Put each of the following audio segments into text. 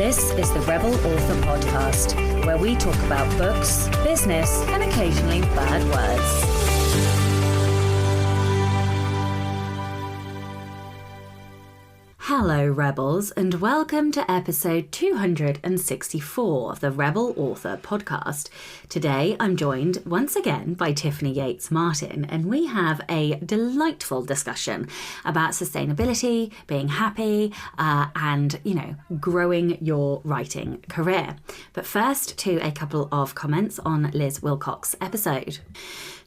This is the Rebel Author Podcast, where we talk about books, business, and occasionally bad words. Hello, Rebels, and welcome to episode 264 of the Rebel Author Podcast. Today, I'm joined once again by Tiffany Yates Martin, and we have a delightful discussion about sustainability, being happy, and, growing your writing career. But first, to a couple of comments on Liz Wilcox's episode.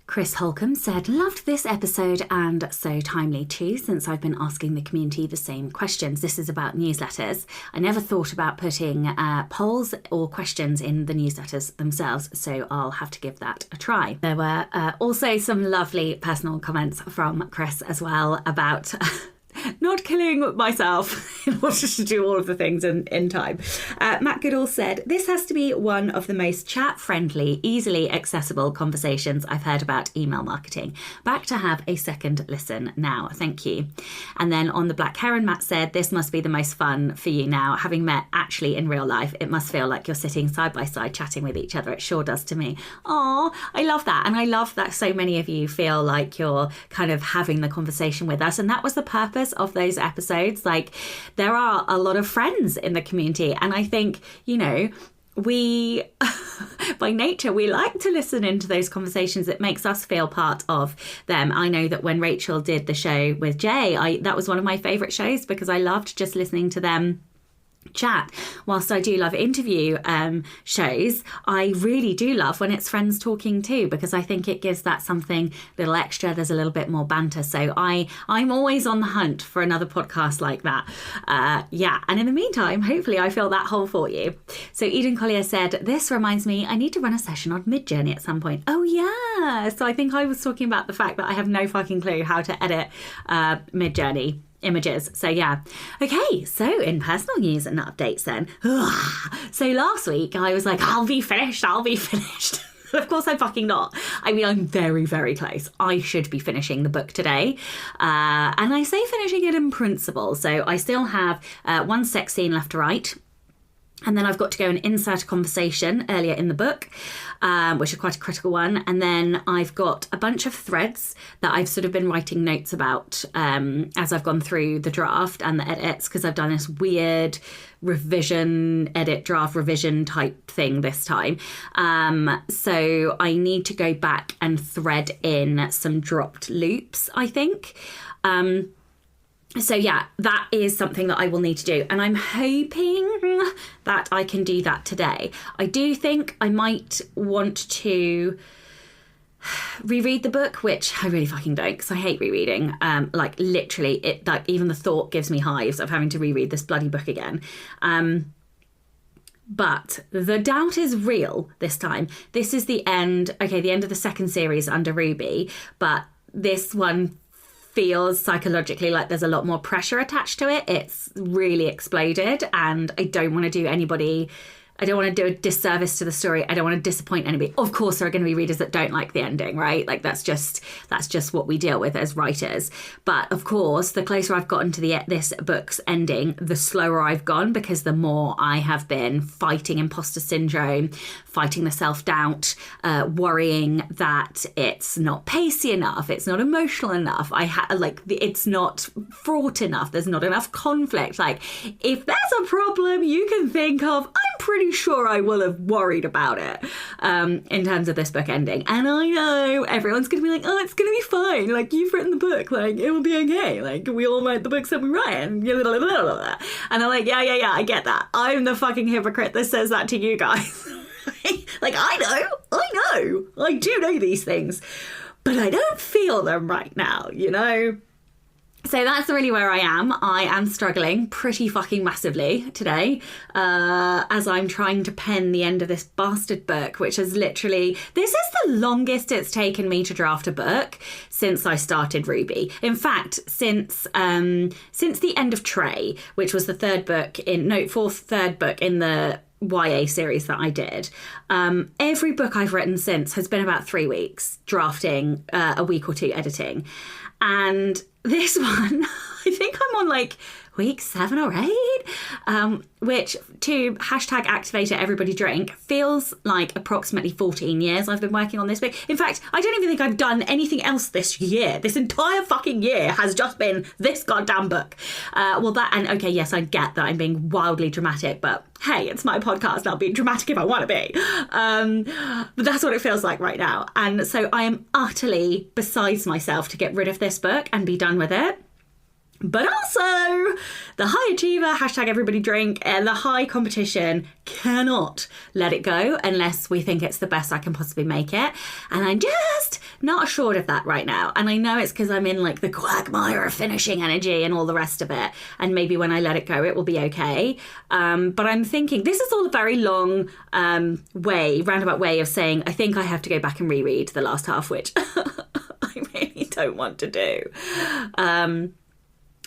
Chris Holcomb said, loved this episode and so timely too, since I've been asking the community the same questions. This is about newsletters. I never thought about putting polls or questions in the newsletters themselves, so I'll have to give that a try. There were also some lovely personal comments from Chris as well about not killing myself in order to do all of the things in time. Matt Goodall said, this has to be one of the most chat-friendly, easily accessible conversations I've heard about email marketing. Back to have a second listen now. Thank you. And then on the Black Heron, Matt said, this must be the most fun for you now. Having met actually in real life, it must feel like you're sitting side by side chatting with each other. It sure does to me. Aw, I love that. And I love that so many of you feel like you're kind of having the conversation with us. And that was the purpose of those episodes. Like, there are a lot of friends in the community, and I think, we by nature we like to listen into those conversations. It makes us feel part of them. I know that when Rachel did the show with Jay, that was one of my favorite shows because I loved just listening to them chat. Whilst I do love interview shows, I really do love when it's friends talking too, because I think it gives that something little extra. There's a little bit more banter. So I'm always on the hunt for another podcast like that. And in the meantime, hopefully I fill that hole for you. So Eden Collier said, this reminds me, I need to run a session on Midjourney at some point. Oh yeah. So I think I was talking about the fact that I have no fucking clue how to edit Midjourney images. So yeah. Okay, so in personal news and updates then. So last week I was like, I'll be finished. Of course I'm fucking not. I mean, I'm very, very close. I should be finishing the book today. And I say finishing it in principle. So I still have one sex scene left to write. And then I've got to go and insert a conversation earlier in the book, which is quite a critical one. And then I've got a bunch of threads that I've sort of been writing notes about as I've gone through the draft and the edits, because I've done this weird draft revision type thing this time. So I need to go back and thread in some dropped loops, I think. So yeah, that is something that I will need to do. And I'm hoping that I can do that today. I do think I might want to reread the book, which I really fucking don't, because I hate rereading. Literally, even the thought gives me hives of having to reread this bloody book again. But the doubt is real this time. This is the end of the second series under Ruby, but this one feels psychologically like there's a lot more pressure attached to it. It's really exploded, and I don't want to do a disservice to the story. I don't want to disappoint anybody. Of course, there are going to be readers that don't like the ending, right? Like that's just what we deal with as writers. But of course, the closer I've gotten to this book's ending, the slower I've gone, because the more I have been fighting imposter syndrome, fighting the self-doubt, worrying that it's not pacey enough, it's not emotional enough, it's not fraught enough, there's not enough conflict. Like, if there's a problem you can think of, I'm pretty sure I will have worried about it in terms of this book ending. And I know everyone's going to be like, oh, it's going to be fine. Like, you've written the book. Like, it will be okay. Like, we all write the books that we write. And I'm like, yeah, I get that. I'm the fucking hypocrite that says that to you guys. Like, I know. I do know these things. But I don't feel them right now, So that's really where I am. I am struggling pretty fucking massively today as I'm trying to pen the end of this bastard book, which is literally, this is the longest it's taken me to draft a book since I started Ruby. In fact, since the end of Trey, which was the third book in the YA series that I did. Every book I've written since has been about 3 weeks drafting, a week or two editing. And this one, I think I'm on like week 7 or 8, which to hashtag activator everybody drink feels like approximately 14 years I've been working on this book. In fact, I don't even think I've done anything else this year. This entire fucking year has just been this goddamn book. Okay, yes, I get that I'm being wildly dramatic, but hey, it's my podcast. I'll be dramatic if I want to be. But that's what it feels like right now. And so I am utterly besides myself to get rid of this book and be done with it. But also, the high achiever, hashtag everybody drink, and the high competition cannot let it go unless we think it's the best I can possibly make it. And I'm just not assured of that right now. And I know it's because I'm in like the quagmire of finishing energy and all the rest of it. And maybe when I let it go, it will be okay. But I'm thinking this is all a very long roundabout way of saying I think I have to go back and reread the last half, which I really don't want to do.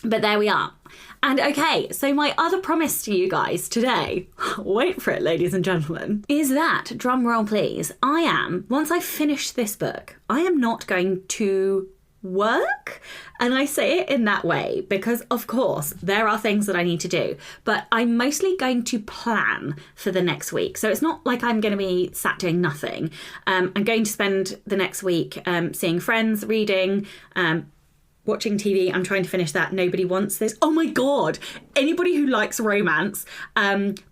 But there we are. And okay, so my other promise to you guys today, wait for it, ladies and gentlemen, is that, drum roll please, once I finish this book, I am not going to work. And I say it in that way because, of course, there are things that I need to do, but I'm mostly going to plan for the next week. So it's not like I'm going to be sat doing nothing. I'm going to spend the next week seeing friends, reading, watching TV. I'm trying to finish that Nobody Wants This. Oh my God. Anybody who likes romance,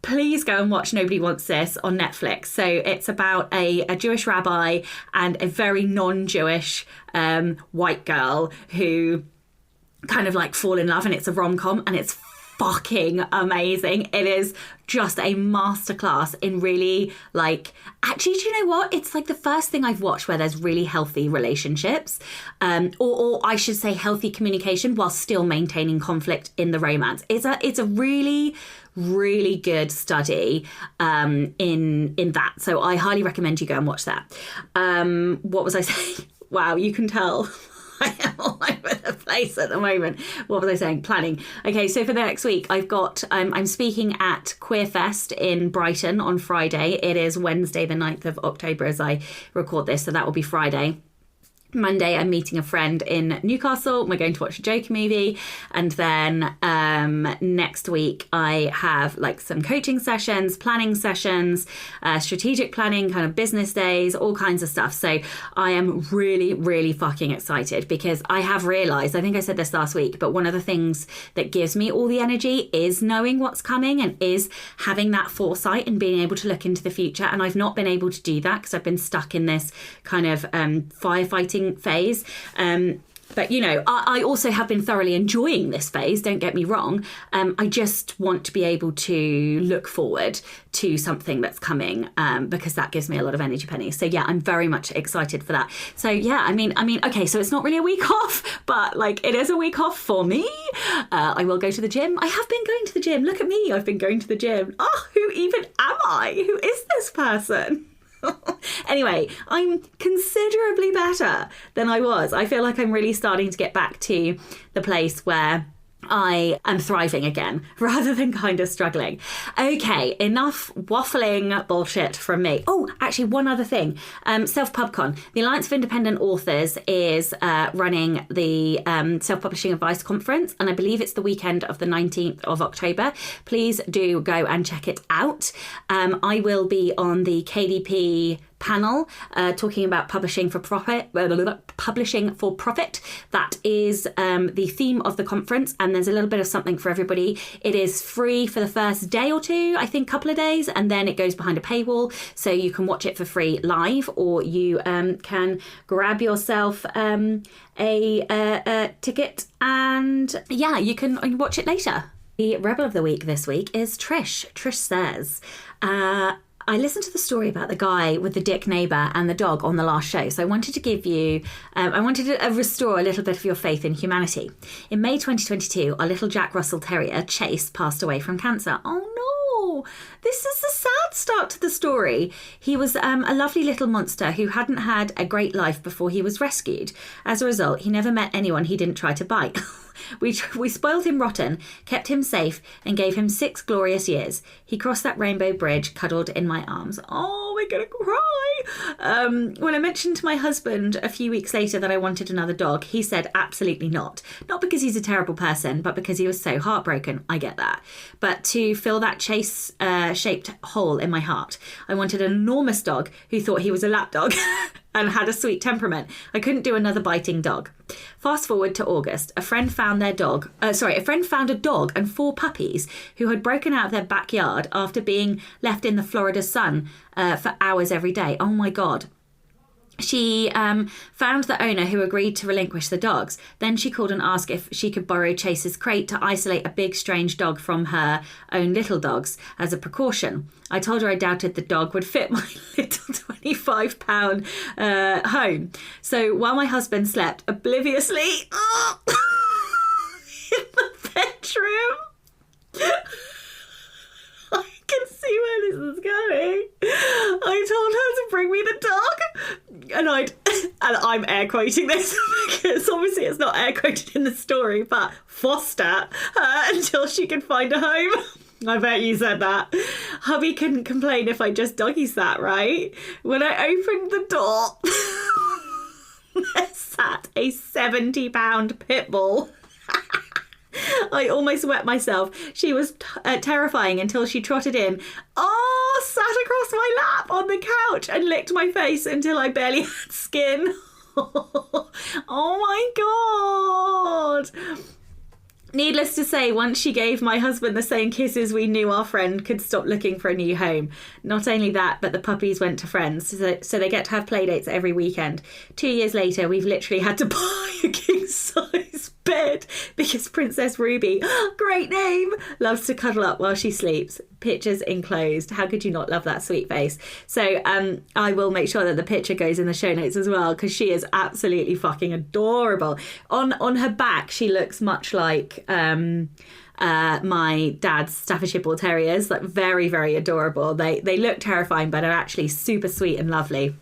please go and watch Nobody Wants This on Netflix. So it's about a Jewish rabbi and a very non-Jewish white girl who kind of like fall in love, and it's a rom-com and it's fucking amazing. It is just a masterclass in really actually, do you know what? It's like the first thing I've watched where there's really healthy relationships, or I should say healthy communication while still maintaining conflict in the romance. It's a really, really good study in that. So I highly recommend you go and watch that. What was I saying? Wow, you can tell I am all over the place at the moment. What was I saying? Planning. Okay, so for the next week, I've got, I'm speaking at Queerfest in Brighton on Friday. It is Wednesday, the 9th of October as I record this, so that will be Friday. Monday, I'm meeting a friend in Newcastle. We're going to watch a Joker movie. And then next week, I have some coaching sessions, planning sessions, strategic planning, kind of business days, all kinds of stuff. So I am really, really fucking excited because I have realised, I think I said this last week, but one of the things that gives me all the energy is knowing what's coming and is having that foresight and being able to look into the future. And I've not been able to do that because I've been stuck in this kind of firefighting phase. But, I also have been thoroughly enjoying this phase, don't get me wrong. I just want to be able to look forward to something that's coming because that gives me a lot of energy, Penny. So, yeah, I'm very much excited for that. So, yeah, I mean, okay, so it's not really a week off, but, it is a week off for me. I will go to the gym. I have been going to the gym. Look at me. I've been going to the gym. Oh, who even am I? Who is this person? Anyway, I'm considerably better than I was. I feel like I'm really starting to get back to the place where I am thriving again rather than kind of struggling. Okay, enough waffling bullshit from me. Oh, actually, one other thing. Self-PubCon. The Alliance of Independent Authors is running the Self-Publishing Advice Conference, and I believe it's the weekend of the 19th of October. Please do go and check it out. I will be on the KDP panel talking about publishing for profit. That is the theme of the conference, and there's a little bit of something for everybody. It is free for the first day or two, I think, couple of days, and then it goes behind a paywall, so you can watch it for free live, or you can grab yourself a ticket, and yeah, you can watch it later. The Rebel of the Week this week is Trish. Trish says, I listened to the story about the guy with the dick neighbour and the dog on the last show, so I wanted to give you, I wanted to restore a little bit of your faith in humanity. In May 2022, our little Jack Russell Terrier, Chase, passed away from cancer. Oh no! This is a sad start to the story. He was a lovely little monster who hadn't had a great life before he was rescued. As a result, he never met anyone he didn't try to bite. We spoiled him rotten, kept him safe, and gave him 6 glorious years. He crossed that rainbow bridge, cuddled in my arms. Oh, I going to cry? When I mentioned to my husband a few weeks later that I wanted another dog, he said absolutely not. Not because he's a terrible person, but because he was so heartbroken. I get that. But to fill that chase-shaped hole in my heart, I wanted an enormous dog who thought he was a lap dog and had a sweet temperament. I couldn't do another biting dog. Fast forward to August. A friend found a dog and 4 puppies who had broken out of their backyard after being left in the Florida sun for hours every day. Oh my God. She found the owner who agreed to relinquish the dogs. Then she called and asked if she could borrow Chase's crate to isolate a big strange dog from her own little dogs as a precaution. I told her I doubted the dog would fit my little 25-pound home. So while my husband slept obliviously in the bedroom, I can see where this is going. I told her to bring me the dog, and I'm air quoting this because obviously it's not air quoted in the story, but foster her until she could find a home. I bet you said that. Hubby couldn't complain if I just doggy sat, right? When I opened the door, there sat a 70-pound pit bull. I almost wet myself. She was terrifying until she trotted in. Sat across my lap on the couch and licked my face until I barely had skin. Oh my God. Needless to say, once she gave my husband the same kisses, we knew our friend could stop looking for a new home. Not only that, but the puppies went to friends, so they get to have play dates every weekend. 2 years later, we've literally had to buy a king-size bed because Princess Ruby, great name, loves to cuddle up while she sleeps. Pictures enclosed. How could you not love that sweet face? So I will make sure that the picture goes in the show notes as well, because she is absolutely fucking adorable. On her back, she looks much like my dad's Staffordshire Bull Terriers, like very, very adorable. They look terrifying, but are actually super sweet and lovely.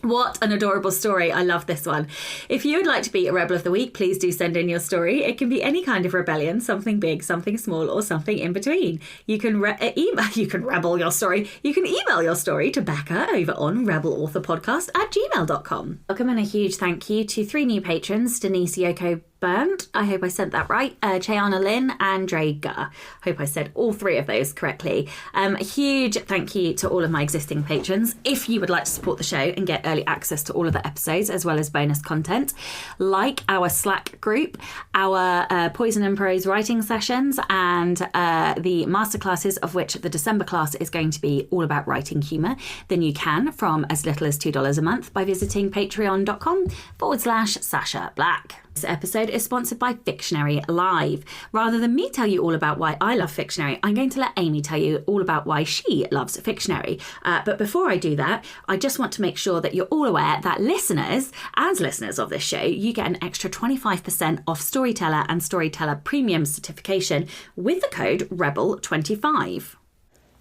What an adorable story. I love this one. If you would like to be a Rebel of the Week, please do send in your story. It can be any kind of rebellion, something big, something small, or something in between. You can rebel your story. You can email your story to Becca over on rebelauthorpodcast@gmail.com. Welcome and a huge thank you to 3 new patrons, Denise Yoko Burnt, I hope I said that right, Chayana Lynn and Draga. Hope I said all 3 of those correctly. A huge thank you to all of my existing patrons. If you would like to support the show and get early access to all of the episodes as well as bonus content, like our Slack group, our Poison and Prose writing sessions, and the masterclasses, of which the December class is going to be all about writing humour, then you can from as little as $2 a month by visiting patreon.com/Sasha Black. This episode is sponsored by Fictionary Live. Rather than me tell you all about why I love Fictionary, I'm going to let Amy tell you all about why she loves Fictionary. But before I do that, I just want to make sure that you're all aware that listeners of this show, you get an extra 25% off Storyteller and Storyteller Premium certification with the code REBEL25.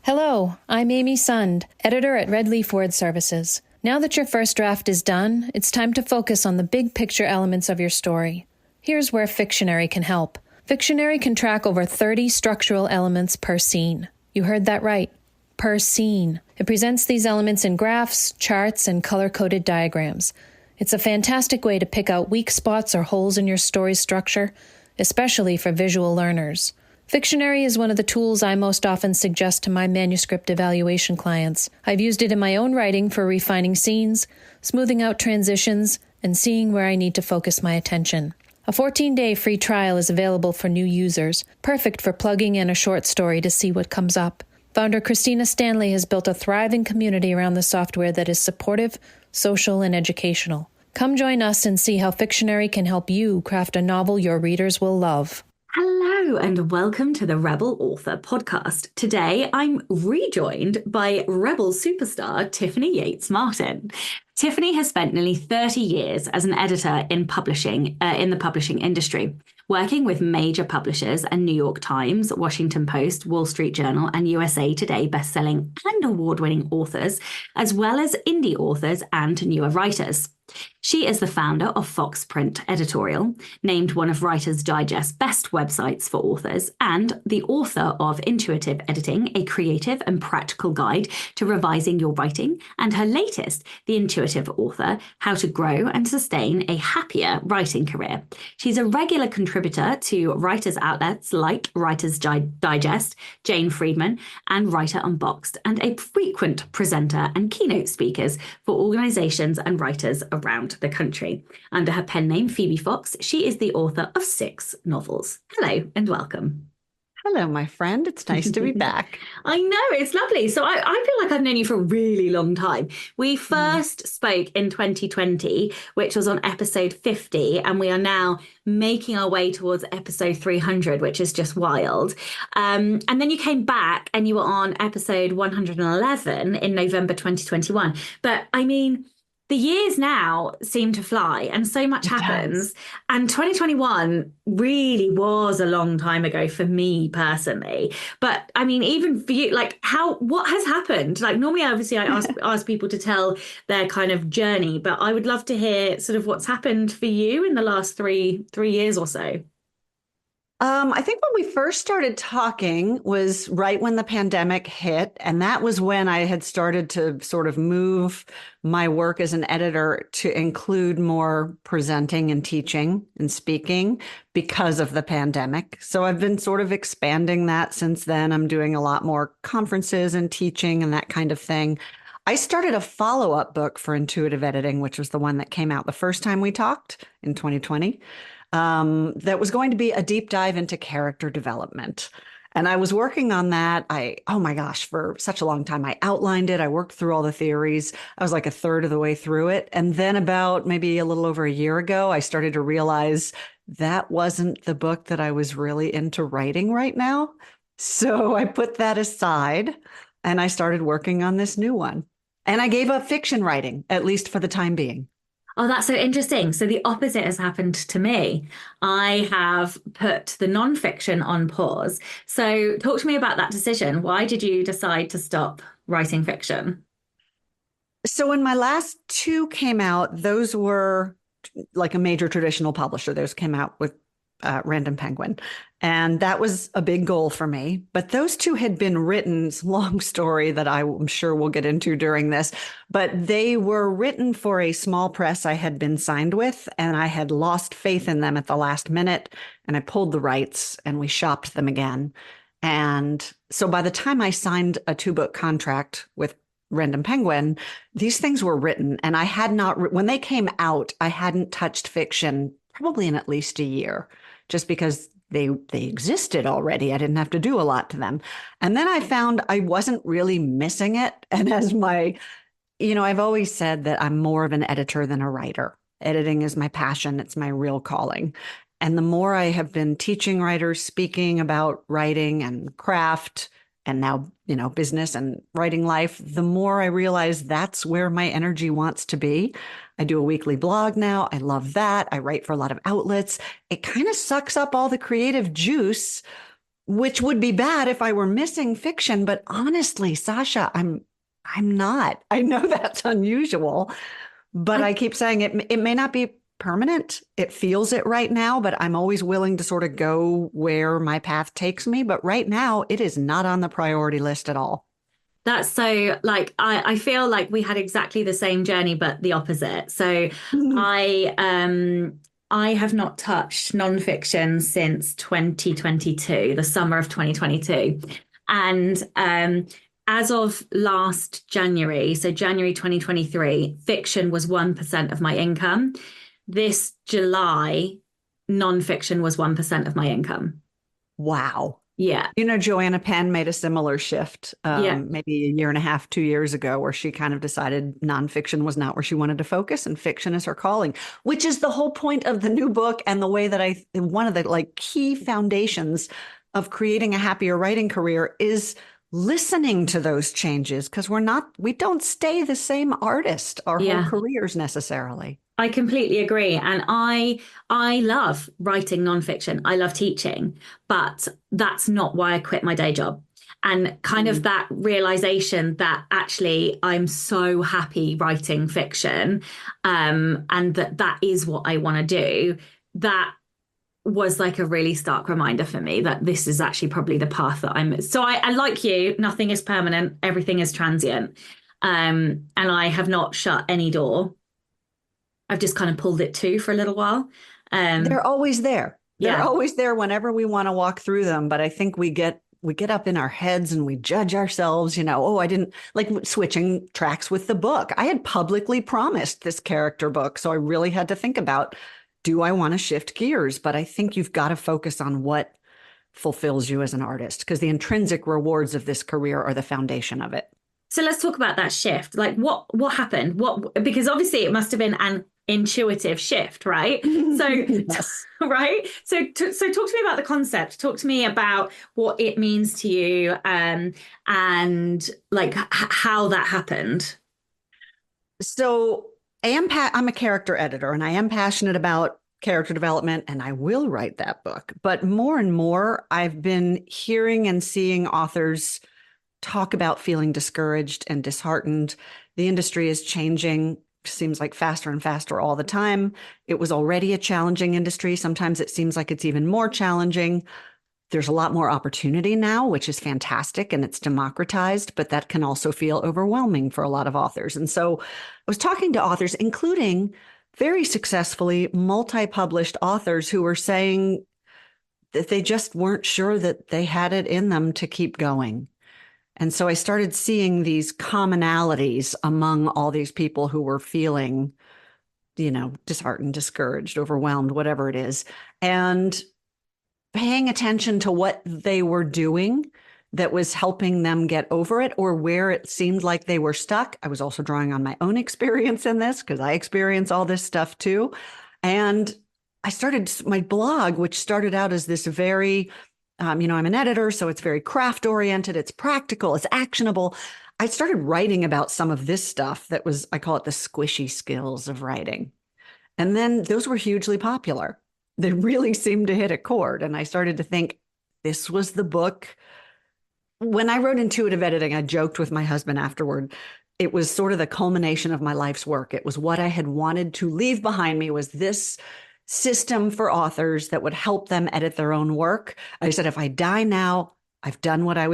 Hello, I'm Amy Sund, editor at Red Leaf Word Services. Now that your first draft is done, it's time to focus on the big picture elements of your story. Here's where Fictionary can help. Fictionary can track over 30 structural elements per scene. You heard that right. Per scene. It presents these elements in graphs, charts, and color-coded diagrams. It's a fantastic way to pick out weak spots or holes in your story's structure, especially for visual learners. Fictionary is one of the tools I most often suggest to my manuscript evaluation clients. I've used it in my own writing for refining scenes, smoothing out transitions, and seeing where I need to focus my attention. A 14-day free trial is available for new users, perfect for plugging in a short story to see what comes up. Founder Christina Stanley has built a thriving community around the software that is supportive, social, and educational. Come join us and see how Fictionary can help you craft a novel your readers will love. Hello and welcome to the Rebel Author Podcast. Today I'm rejoined by Rebel superstar Tiffany Yates Martin. Tiffany has spent nearly 30 years as an editor in publishing, in the publishing industry, working with major publishers and New York Times, Washington Post, Wall Street Journal, and USA Today bestselling and award-winning authors, as well as indie authors and newer writers. She is the founder of Fox Print Editorial, named one of Writer's Digest's best websites for authors, and the author of Intuitive Editing, a creative and practical guide to revising your writing, and her latest, The Intuitive Author, How to Grow and Sustain a Happier Writing Career. She's a regular contributor to writers' outlets like Writer's Digest, Jane Friedman, and Writer Unboxed, and a frequent presenter and keynote speakers for organizations and writers around the country. Under her pen name, Phoebe Fox, she is the author of 6 novels. Hello and welcome. Hello, my friend. It's nice to be back. I know, it's lovely. So I feel like I've known you for a really long time. We first spoke in 2020, which was on episode 50, and we are now making our way towards episode 300, which is just wild. And then you came back and you were on episode 111 in November 2021. But I mean, the years now seem to fly and so much happens. And 2021 really was a long time ago for me personally. But I mean, even for you, like what has happened? Like normally, obviously, I ask people to tell their kind of journey, but I would love to hear sort of what's happened for you in the last three years or so. I think when we first started talking was right when the pandemic hit. And that was when I had started to sort of move my work as an editor to include more presenting and teaching and speaking because of the pandemic. So I've been sort of expanding that since then. I'm doing a lot more conferences and teaching and that kind of thing. I started a follow-up book for Intuitive Editing, which was the one that came out the first time we talked in 2020. That was going to be a deep dive into character development. And I was working on that. Oh my gosh, for such a long time. I outlined it. I worked through all the theories. I was like a third of the way through it. And then about maybe a little over a year ago, I started to realize that wasn't the book that I was really into writing right now. So I put that aside and I started working on this new one. And I gave up fiction writing, at least for the time being. Oh, that's so interesting. So the opposite has happened to me. I have put the nonfiction on pause. So talk to me about that decision. Why did you decide to stop writing fiction? So when my last 2 came out, those were like a major traditional publisher. Those came out with Random Penguin. And that was a big goal for me. But those 2 had been written, it's a long story that I'm sure we'll get into during this, but they were written for a small press I had been signed with, and I had lost faith in them at the last minute. And I pulled the rights and we shopped them again. And so by the time I signed a 2-book contract with Random Penguin, these things were written. And I had not, when they came out, I hadn't touched fiction probably in at least a year, just because they existed already. I didn't have to do a lot to them. And then I found I wasn't really missing it. And as I've always said that I'm more of an editor than a writer. Editing is my passion. It's my real calling. And the more I have been teaching writers, speaking about writing and craft, and now, business and writing life, the more I realize that's where my energy wants to be. I do a weekly blog now. I love that. I write for a lot of outlets. It kind of sucks up all the creative juice, which would be bad if I were missing fiction. But honestly, Sasha, I'm not. I know that's unusual, but I keep saying it may not be permanent. It feels it right now, but I'm always willing to sort of go where my path takes me. But right now, it is not on the priority list at all. That's so I feel like we had exactly the same journey, but the opposite. So I have not touched nonfiction since 2022, the summer of 2022. And as of last January, so January 2023, fiction was 1% of my income. This July, nonfiction was 1% of my income. Wow. Yeah. Joanna Penn made a similar shift maybe a year and a half, 2 years ago, where she kind of decided nonfiction was not where she wanted to focus and fiction is her calling, which is the whole point of the new book and the way that one of the key foundations of creating a happier writing career is listening to those changes, because we don't stay the same artist our whole careers necessarily. I completely agree. And I love writing nonfiction. I love teaching, but that's not why I quit my day job. And kind of that realization that actually I'm so happy writing fiction, and that is what I want to do. That was like a really stark reminder for me that this is actually probably the path that I'm. So I like you, nothing is permanent, everything is transient. And I have not shut any door. I've just kind of pulled it to for a little while. They're always there. They're Yeah. always there whenever we want to walk through them. But I think we get up in our heads and we judge ourselves, oh, I didn't like switching tracks with the book. I had publicly promised this character book. So I really had to think about, do I want to shift gears? But I think you've got to focus on what fulfills you as an artist, because the intrinsic rewards of this career are the foundation of it. So let's talk about that shift. Like what happened? Because obviously it must have been an intuitive shift, right? So Yes. right. So talk to me about the concept. Talk to me about what it means to you, and like how that happened. So I'm a character editor, and I am passionate about character development, and I will write that book. But more and more, I've been hearing and seeing authors talk about feeling discouraged and disheartened. The industry is changing, seems like faster and faster all the time. It was already a challenging industry. Sometimes it seems like it's even more challenging. There's a lot more opportunity now, which is fantastic, and it's democratized, but that can also feel overwhelming for a lot of authors. And so I was talking to authors, including very successfully multi-published authors, who were saying that they just weren't sure that they had it in them to keep going. And so I started seeing these commonalities among all these people who were feeling, disheartened, discouraged, overwhelmed, whatever it is, and paying attention to what they were doing that was helping them get over it, or where it seemed like they were stuck. I was also drawing on my own experience in this, because I experience all this stuff too. And I started my blog, which started out as this very, I'm an editor, so it's very craft oriented. It's practical. It's actionable. I started writing about some of this stuff that was, I call it the squishy skills of writing. And then those were hugely popular. They really seemed to hit a chord. And I started to think, this was the book. When I wrote intuitive editing, I joked with my husband afterward. It was sort of the culmination of my life's work. It was what I had wanted to leave behind me, was this system for authors that would help them edit their own work. I said, if I die now, I've done what I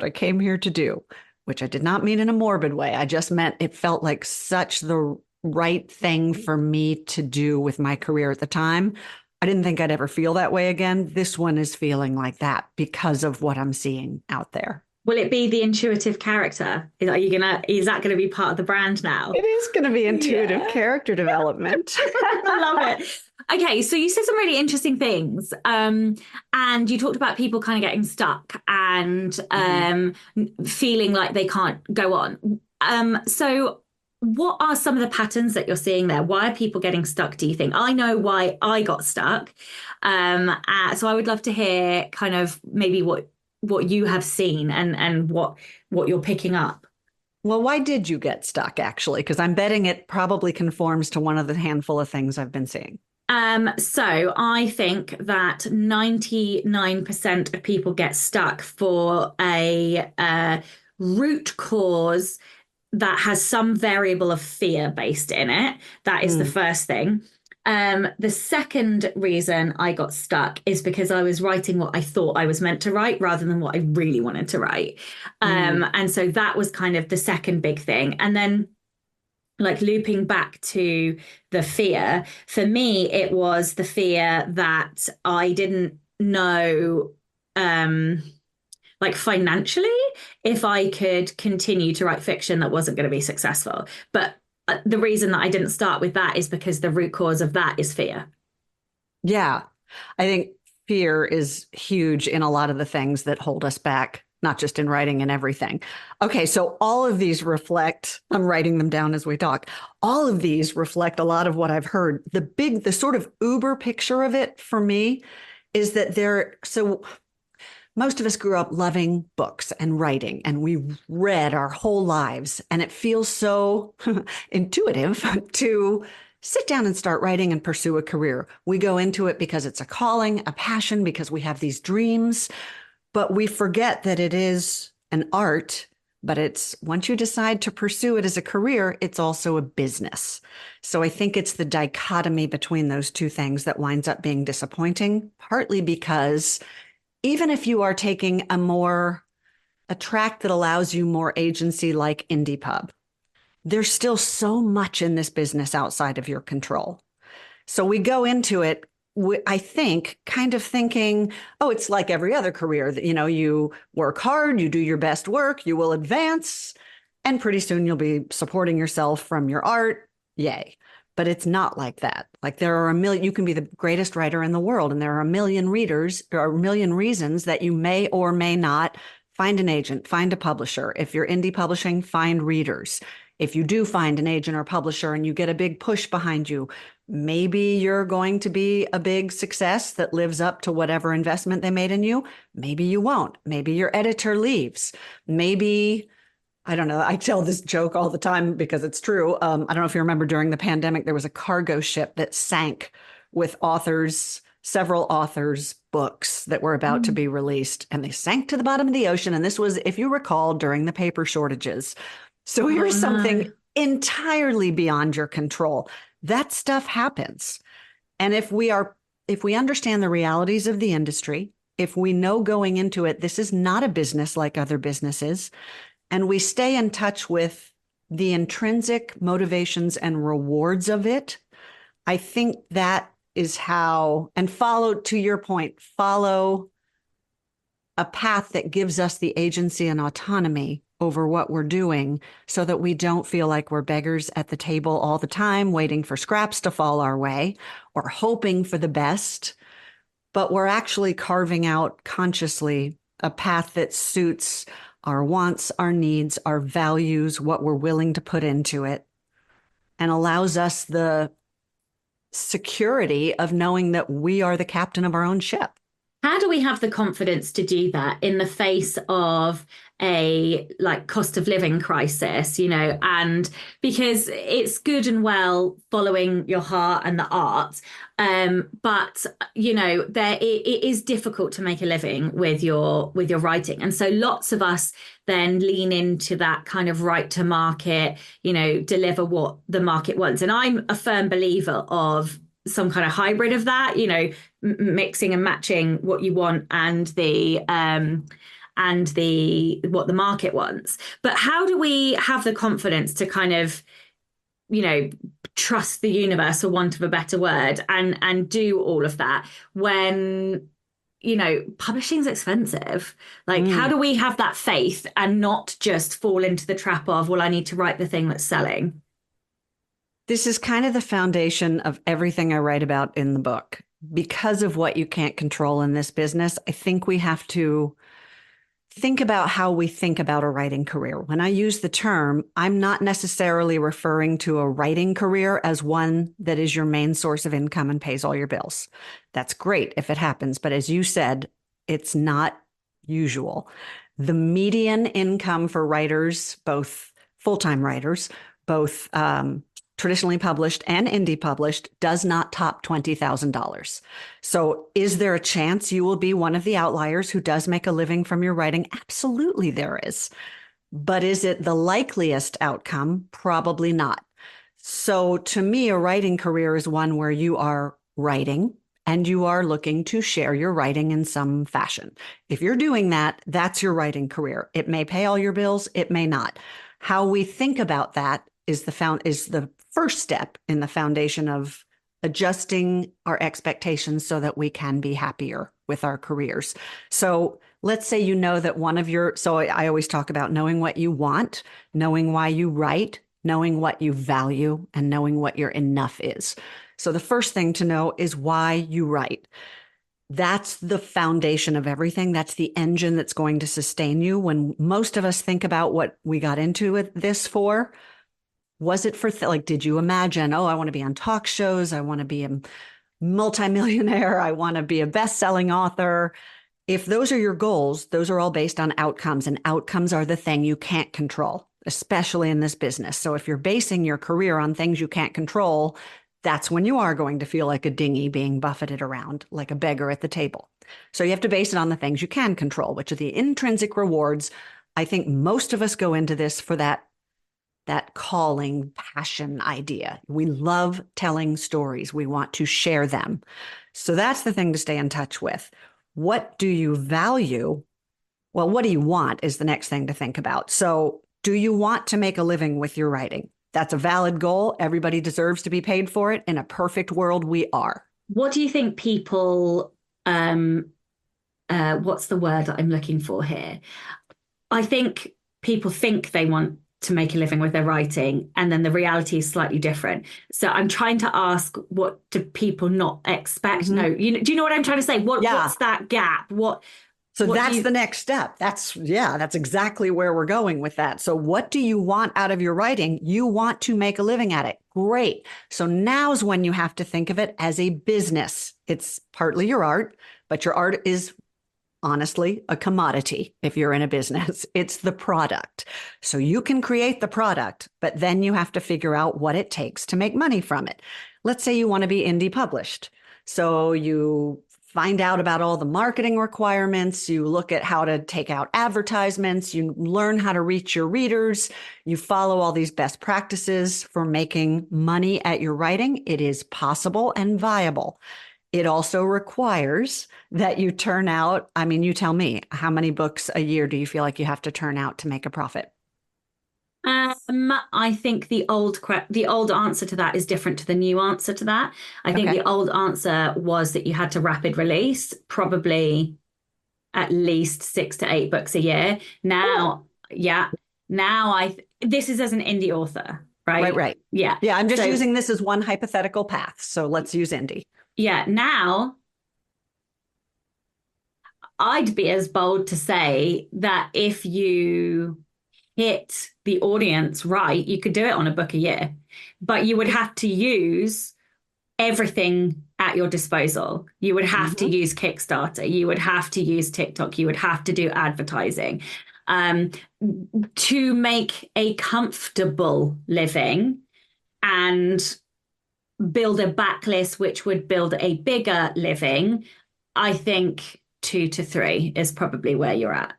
came here to do, which I did not mean in a morbid way. I just meant it felt like such the right thing for me to do with my career at the time. I didn't think I'd ever feel that way again. This one is feeling like that because of what I'm seeing out there. Will it be the intuitive character? Is that gonna be part of the brand now? It is going to be intuitive character development. I love it. Okay, so you said some really interesting things, and you talked about people kind of getting stuck and feeling like they can't go on. So what are some of the patterns that you're seeing there? Why are people getting stuck, do you think? I know why I got stuck. So I would love to hear kind of maybe what you have seen and what you're picking up. Well, why did you get stuck, actually? Because I'm betting it probably conforms to one of the handful of things I've been seeing. So I think that 99% of people get stuck for a root cause that has some variable of fear based in it. That is the first thing. The second reason I got stuck is because I was writing what I thought I was meant to write rather than what I really wanted to write. And so that was kind of the second big thing. And then, like, looping back to the fear, for me, it was the fear that I didn't know, like financially, if I could continue to write fiction that wasn't going to be successful. But the reason that I didn't start with that is because the root cause of that is fear. Yeah, I think fear is huge in a lot of the things that hold us back, not just in writing and everything. Okay, so all of these reflect, I'm writing them down as we talk. All of these reflect a lot of what I've heard. The sort of uber picture of it for me is that most of us grew up loving books and writing, and we read our whole lives. And it feels so intuitive to sit down and start writing and pursue a career. We go into it because it's a calling, a passion, because we have these dreams. but we forget that it is an art. But it's once you decide to pursue it as a career, it's also a business. So I think it's the dichotomy between those two things that winds up being disappointing, partly because even if you are taking a track that allows you more agency like Indie Pub, there's still so much in this business outside of your control. So we go into it, I think, kind of thinking, oh, it's like every other career that, you work hard, you do your best work, you will advance, and pretty soon you'll be supporting yourself from your art. Yay. But it's not like that. Like there are a million, you can be the greatest writer in the world, and there are a million readers or a million reasons that you may or may not find an agent, find a publisher. If you're indie publishing, find readers. If you do find an agent or publisher and you get a big push behind you, maybe you're going to be a big success that lives up to whatever investment they made in you. Maybe you won't. Maybe your editor leaves. Maybe, I don't know. I tell this joke all the time because it's true. I don't know if you remember during the pandemic, there was a cargo ship that sank with several authors' books that were about to be released, and they sank to the bottom of the ocean. And this was, if you recall, during the paper shortages. So here's something entirely beyond your control. That stuff happens. And if we understand the realities of the industry, if we know going into it, this is not a business like other businesses, and we stay in touch with the intrinsic motivations and rewards of it, I think that is how, and to your point, follow a path that gives us the agency and autonomy over what we're doing so that we don't feel like we're beggars at the table all the time, waiting for scraps to fall our way or hoping for the best. But we're actually carving out consciously a path that suits our wants, our needs, our values, what we're willing to put into it, and allows us the security of knowing that we are the captain of our own ship. How do we have the confidence to do that in the face of a cost of living crisis, and because it's good and well following your heart and the art, but it is difficult to make a living with your writing, and so lots of us then lean into that kind of right to market, deliver what the market wants. And I'm a firm believer of some kind of hybrid of that, mixing and matching what you want and what the market wants. But how do we have the confidence to kind of, trust the universe, for want of a better word, and do all of that when, publishing's expensive? How do we have that faith and not just fall into the trap of, well, I need to write the thing that's selling? This is kind of the foundation of everything I write about in the book. Because of what you can't control in this business, I think we have to think about how we think about a writing career. When I use the term, I'm not necessarily referring to a writing career as one that is your main source of income and pays all your bills. That's great if it happens, but as you said, it's not usual. The median income for writers, both full-time writers, both traditionally published and indie published, does not top $20,000. So is there a chance you will be one of the outliers who does make a living from your writing? Absolutely there is. But is it the likeliest outcome? Probably not. So to me, a writing career is one where you are writing and you are looking to share your writing in some fashion. If you're doing that, that's your writing career. It may pay all your bills, it may not. How we think about that is the first step in the foundation of adjusting our expectations so that we can be happier with our careers. So let's say that so I always talk about knowing what you want, knowing why you write, knowing what you value, and knowing what your enough is. So the first thing to know is why you write. That's the foundation of everything. That's the engine that's going to sustain you. When most of us think about what we got into this for, was it for, did you imagine, oh, I want to be on talk shows, I want to be a multimillionaire, I want to be a best-selling author? If those are your goals, those are all based on outcomes, and outcomes are the thing you can't control, especially in this business. So if you're basing your career on things you can't control, that's when you are going to feel like a dinghy being buffeted around, like a beggar at the table. So you have to base it on the things you can control, which are the intrinsic rewards. I think most of us go into this for that calling passion idea. We love telling stories. We want to share them. So that's the thing to stay in touch with. What do you value? Well, what do you want is the next thing to think about. So do you want to make a living with your writing? That's a valid goal. Everybody deserves to be paid for it. In a perfect world, we are. What do you think people, what's the word that I'm looking for here? I think people think they want to make a living with their writing, and then the reality is slightly different. So I'm trying to ask, what do people not expect? Mm-hmm. No, do you know what I'm trying to say? Yeah. What's that gap? So that's the next step. That's exactly where we're going with that. So what do you want out of your writing? You want to make a living at it. Great. So now's when you have to think of it as a business. It's partly your art, but your art is honestly a commodity. If you're in a business, it's the product. So you can create the product, but then you have to figure out what it takes to make money from it. Let's say you want to be indie published. So you find out about all the marketing requirements. You look at how to take out advertisements. You learn how to reach your readers. You follow all these best practices for making money at your writing. It is possible and viable. It also requires that you turn out, I mean, you tell me, how many books a year do you feel like you have to turn out to make a profit? I think the old answer to that is different to the new answer to that. I think Okay. the old answer was that you had to rapid release, probably at least 6 to 8 books a year. Now, this is as an indie author, right? Right. Yeah. Yeah, I'm just using this as one hypothetical path. So let's use indie. Yeah. Now, I'd be as bold to say that if you hit the audience right, you could do it on a book a year, but you would have to use everything at your disposal. You would have to use Kickstarter. You would have to use TikTok. You would have to do advertising to make a comfortable living and build a backlist, which would build a bigger living. I think 2 to 3 is probably where you're at.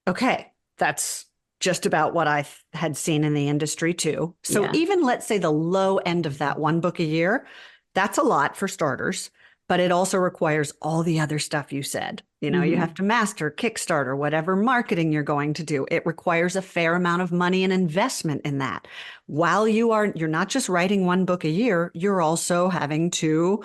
Okay. That's just about what I had seen in the industry too. So even let's say the low end of that, one book a year, that's a lot for starters, but it also requires all the other stuff you said. You have to master Kickstarter, whatever marketing you're going to do. It requires a fair amount of money and investment in that. While you're not just writing one book a year, you're also having to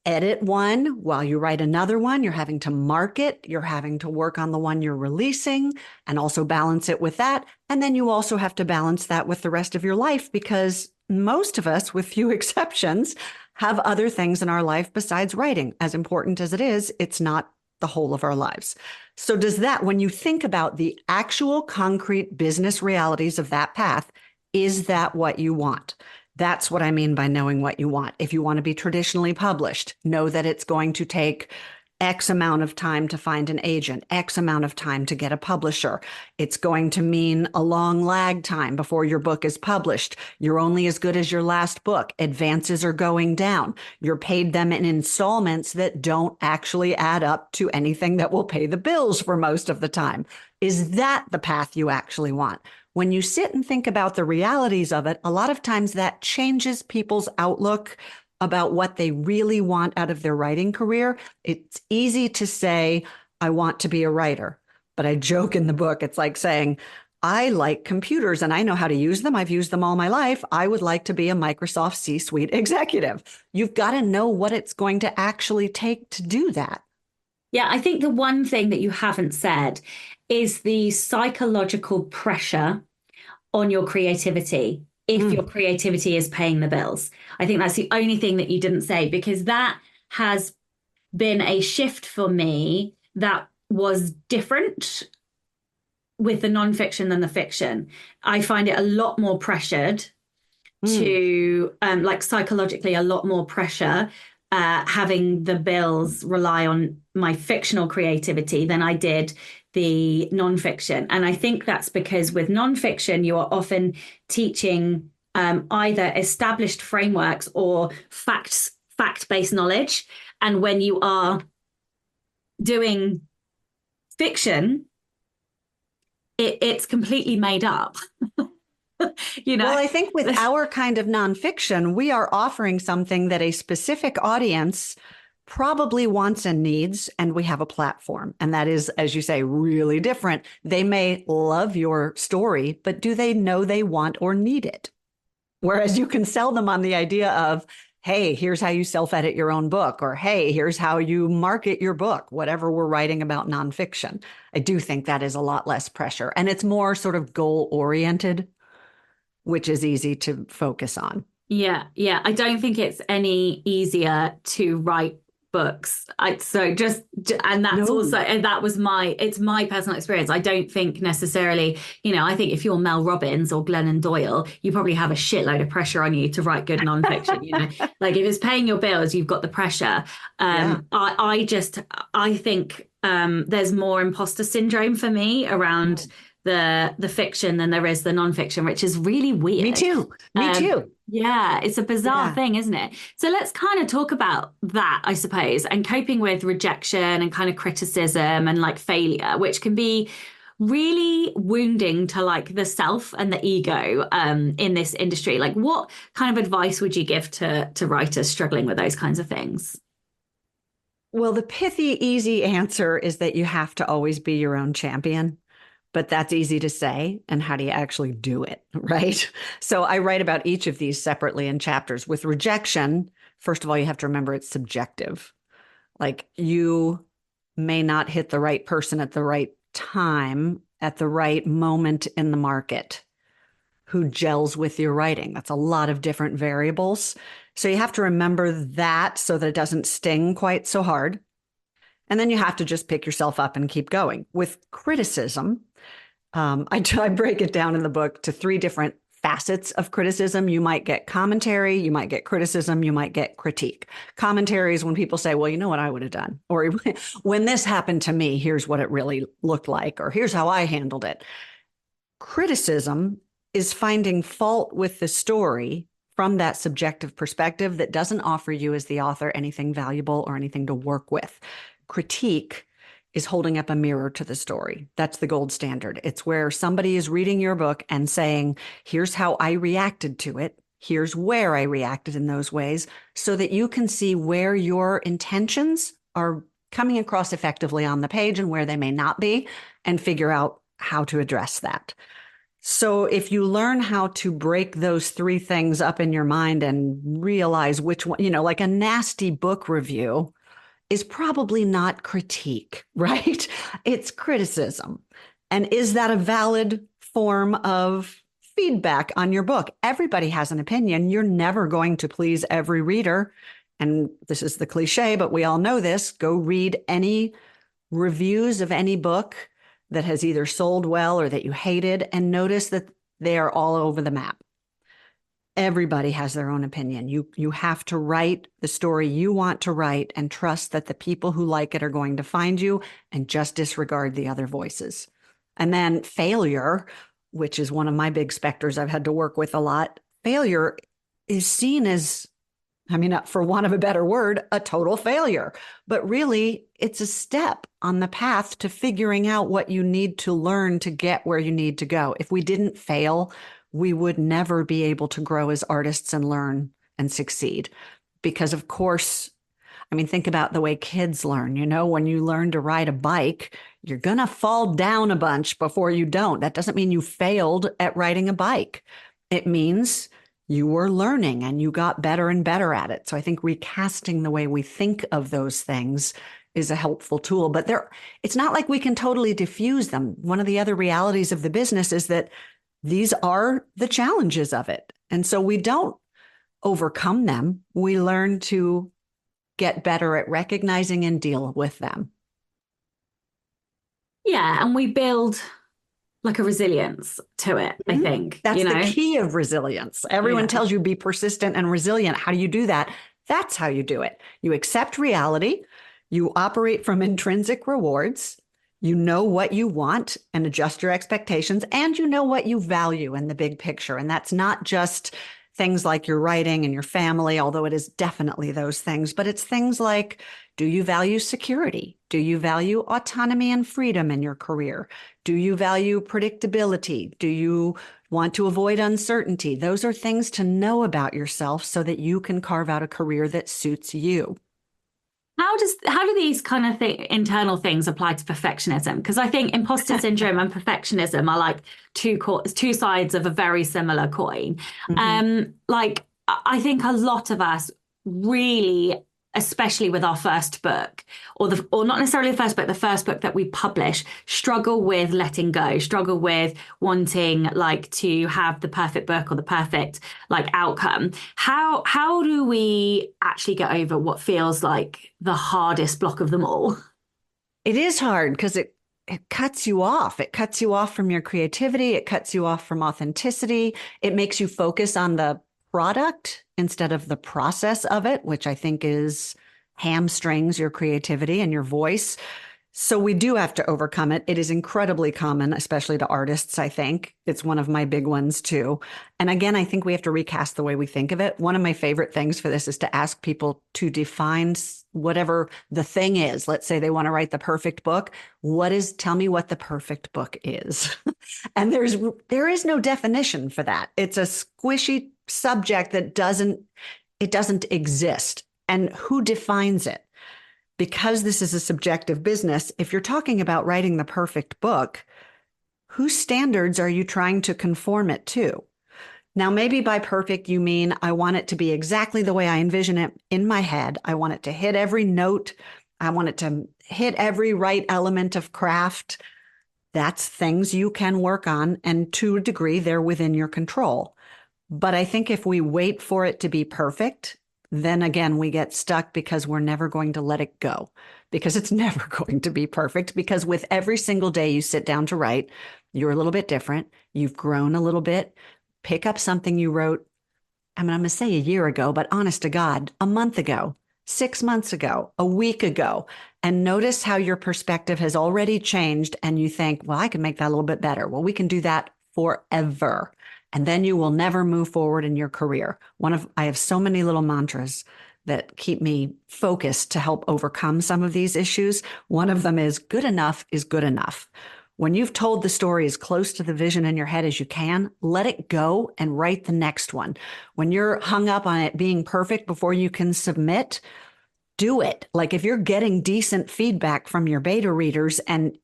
edit one while you write another one. You're having to market. You're having to work on the one you're releasing and also balance it with that. And then you also have to balance that with the rest of your life, because most of us, with few exceptions, have other things in our life besides writing. As important as it is, it's not the whole of our lives. So when you think about the actual concrete business realities of that path, is that what you want? That's what I mean by knowing what you want. If you want to be traditionally published, know that it's going to take X amount of time to find an agent, X amount of time to get a publisher. It's going to mean a long lag time before your book is published. You're only as good as your last book. Advances are going down. You're paid them in installments that don't actually add up to anything that will pay the bills for most of the time. Is that the path you actually want? When you sit and think about the realities of it, a lot of times that changes people's outlook about what they really want out of their writing career. It's easy to say, I want to be a writer, but I joke in the book. It's like saying, I like computers and I know how to use them. I've used them all my life. I would like to be a Microsoft C-suite executive. You've got to know what it's going to actually take to do that. Yeah, I think the one thing that you haven't said is the psychological pressure on your creativity if your creativity is paying the bills. I think that's the only thing that you didn't say, because that has been a shift for me that was different with the nonfiction than the fiction. I find it a lot more pressured to, like psychologically, a lot more pressure having the bills rely on my fictional creativity than I did the nonfiction. And I think that's because with nonfiction, you are often teaching either established frameworks or fact-based knowledge. And when you are doing fiction, it's completely made up. Well, I think with our kind of nonfiction, we are offering something that a specific audience probably wants and needs, and we have a platform. And that is, as you say, really different. They may love your story, but do they know they want or need it? Whereas you can sell them on the idea of, hey, here's how you self-edit your own book, or hey, here's how you market your book, whatever we're writing about nonfiction. I do think that is a lot less pressure. And it's more sort of goal-oriented, which is easy to focus on. Yeah, yeah. I don't think it's any easier to write books. And that's also, and that was it's my personal experience. I don't think necessarily, I think if you're Mel Robbins or Glennon Doyle, you probably have a shitload of pressure on you to write good nonfiction. Like if it's paying your bills, you've got the pressure. I think there's more imposter syndrome for me around the fiction than there is the nonfiction, which is really weird. Me too. Yeah, it's a bizarre thing, isn't it? So let's kind of talk about that, I suppose, and coping with rejection and kind of criticism and like failure, which can be really wounding to like the self and the ego in this industry. Like what kind of advice would you give to writers struggling with those kinds of things? Well, the pithy, easy answer is that you have to always be your own champion. But that's easy to say. And how do you actually do it? Right. So I write about each of these separately in chapters. With rejection, first of all, you have to remember it's subjective. Like you may not hit the right person at the right time, at the right moment in the market who gels with your writing. That's a lot of different variables. So you have to remember that so that it doesn't sting quite so hard. And then you have to just pick yourself up and keep going. With criticism, I break it down in the book to 3 different facets of criticism. You might get commentary, you might get criticism, you might get critique. Commentary is when people say, well, you know what I would have done? Or when this happened to me, here's what it really looked like, or here's how I handled it. Criticism is finding fault with the story from that subjective perspective that doesn't offer you as the author anything valuable or anything to work with. Critique is holding up a mirror to the story. That's the gold standard. It's where somebody is reading your book and saying, here's how I reacted to it. Here's where I reacted in those ways, so that you can see where your intentions are coming across effectively on the page and where they may not be, and figure out how to address that. So if you learn how to break those 3 things up in your mind and realize which one, like a nasty book review is probably not critique, right? It's criticism. And is that a valid form of feedback on your book? Everybody has an opinion. You're never going to please every reader. And this is the cliche, but we all know this. Go read any reviews of any book that has either sold well or that you hated, and notice that they are all over the map. Everybody has their own opinion. You have to write the story you want to write and trust that the people who like it are going to find you, and just disregard the other voices. And then failure, which is one of my big specters I've had to work with a lot. Failure is seen as, for want of a better word, a total failure. But really, it's a step on the path to figuring out what you need to learn to get where you need to go. If we didn't fail, we would never be able to grow as artists and learn and succeed. Because of course, think about the way kids learn. When you learn to ride a bike, you're going to fall down a bunch before you don't. That doesn't mean you failed at riding a bike. It means you were learning and you got better and better at it. So I think recasting the way we think of those things is a helpful tool. But it's not like we can totally diffuse them. One of the other realities of the business is that these are the challenges of it. And so we don't overcome them. We learn to get better at recognizing and deal with them. Yeah. And we build like a resilience to it, I think. That's the key of resilience. Everyone tells you be persistent and resilient. How do you do that? That's how you do it. You accept reality. You operate from intrinsic rewards. You know what you want and adjust your expectations, and you know what you value in the big picture. And that's not just things like your writing and your family, although it is definitely those things, but it's things like, do you value security? Do you value autonomy and freedom in your career? Do you value predictability? Do you want to avoid uncertainty? Those are things to know about yourself so that you can carve out a career that suits you. How do these kind of internal things apply to perfectionism? Because I think imposter syndrome and perfectionism are like two sides of a very similar coin. Like I think a lot of us really, especially with our first book, or not necessarily the first book, the first book that we publish, struggle with letting go, struggle with wanting like to have the perfect book or the perfect like outcome. How do we actually get over what feels like the hardest block of them all? It is hard because it cuts you off. It cuts you off from your creativity. It cuts you off from authenticity. It makes you focus on the product instead of the process of it, which I think is hamstrings your creativity and your voice. So we do have to overcome it. It is incredibly common, especially to artists, I think. It's one of my big ones too. And again, I think we have to recast the way we think of it. One of my favorite things for this is to ask people to define whatever the thing is. Let's say they want to write the perfect book. Tell me what the perfect book is. And there is no definition for that. It's a squishy subject that doesn't exist. And who defines it? Because this is a subjective business, if you're talking about writing the perfect book, whose standards are you trying to conform it to? Now, maybe by perfect, you mean I want it to be exactly the way I envision it in my head. I want it to hit every note. I want it to hit every right element of craft. That's things you can work on. And to a degree, they're within your control. But I think if we wait for it to be perfect, then again, we get stuck because we're never going to let it go, because it's never going to be perfect. Because with every single day you sit down to write, you're a little bit different. You've grown a little bit. Pick up something you wrote, I'm going to say a year ago, but honest to God, a month ago, 6 months ago, a week ago, and notice how your perspective has already changed. And you think, well, I can make that a little bit better. Well, we can do that forever. And then you will never move forward in your career. I have so many little mantras that keep me focused to help overcome some of these issues. One of them is good enough is good enough. When you've told the story as close to the vision in your head as you can, let it go and write the next one. When you're hung up on it being perfect before you can submit, do it. Like if you're getting decent feedback from your beta readers and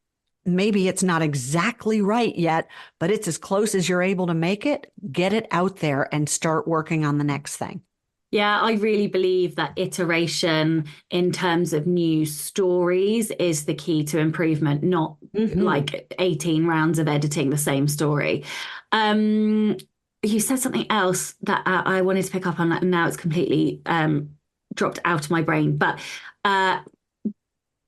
maybe it's not exactly right yet, but it's as close as you're able to make it, get it out there and start working on the next thing. Yeah, I really believe that iteration in terms of new stories is the key to improvement, not like 18 rounds of editing the same story. You said something else that I wanted to pick up on, and now it's completely dropped out of my brain. But I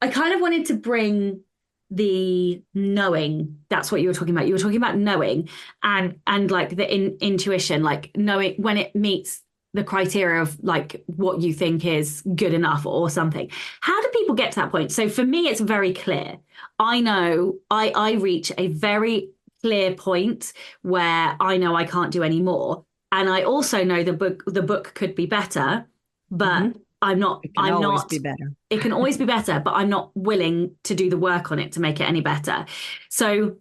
kind of wanted to bring the knowing. That's what you were talking about. You were talking about knowing and like the intuition, like knowing when it meets the criteria of like what you think is good enough or something. How do people get to that point? So for me, it's very clear. I know I reach a very clear point where I know I can't do any more. And I also know the book could be better, but I'm not. It can always be better. It can always be better, but I'm not willing to do the work on it to make it any better. So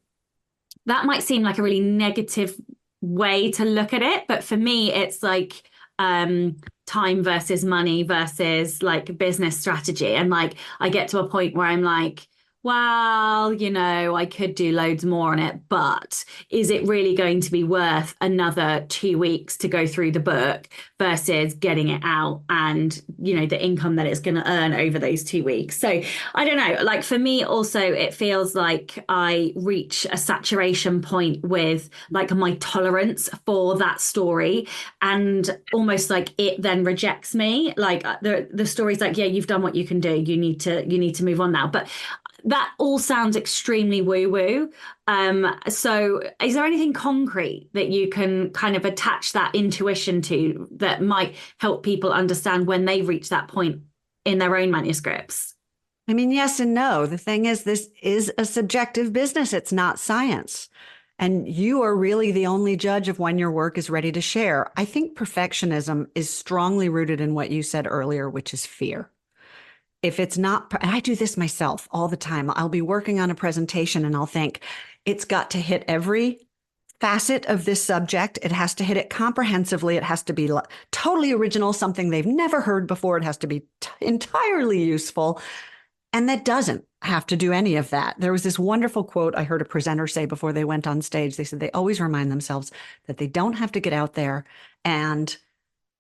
that might seem like a really negative way to look at it, but for me, it's like time versus money versus like business strategy. And like I get to a point where I'm like, well, you know, I could do loads more on it, but is it really going to be worth another 2 weeks to go through the book versus getting it out and, you know, the income that it's going to earn over those 2 weeks? So I don't know, like for me also, it feels like I reach a saturation point with like my tolerance for that story, and almost like it then rejects me. Like the story's like, yeah, you've done what you can do. You need to move on now. But that all sounds extremely woo-woo. So is there anything concrete that you can kind of attach that intuition to that might help people understand when they reach that point in their own manuscripts? I mean, yes and no. The thing is, this is a subjective business. It's not science. And you are really the only judge of when your work is ready to share. I think perfectionism is strongly rooted in what you said earlier, which is fear. If it's not, and I do this myself all the time. I'll be working on a presentation and I'll think it's got to hit every facet of this subject. It has to hit it comprehensively. It has to be totally original, something they've never heard before. It has to be entirely useful. And that doesn't have to do any of that. There was this wonderful quote I heard a presenter say before they went on stage. They said they always remind themselves that they don't have to get out there and